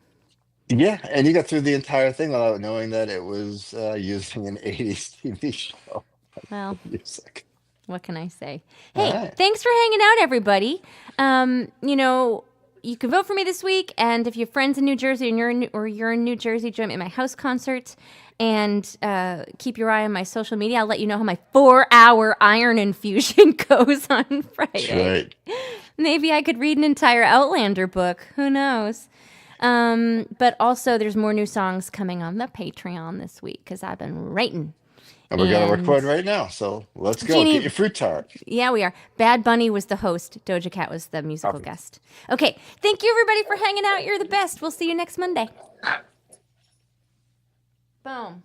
Yeah, and you got through the entire thing without knowing that it was using an 80s TV show Well, music. what can I say? All Hey, right. thanks for hanging out, everybody. You can vote for me this week, and if you have friends in New Jersey and you're in New Jersey, join me at my house concert. And keep your eye on my social media. I'll let you know how my 4-hour iron infusion goes on That's Friday. right. Maybe I could read an entire Outlander book. Who knows? But also, there's more new songs coming on the Patreon this week because I've been writing. And we're gonna And record right now, so let's go. Get Jeannie, your fruit tart. yeah, we are. Bad Bunny was the host. Doja Cat was the musical Coffee. guest. Okay, thank you everybody for hanging out. You're the best. We'll see you next Monday. Boom.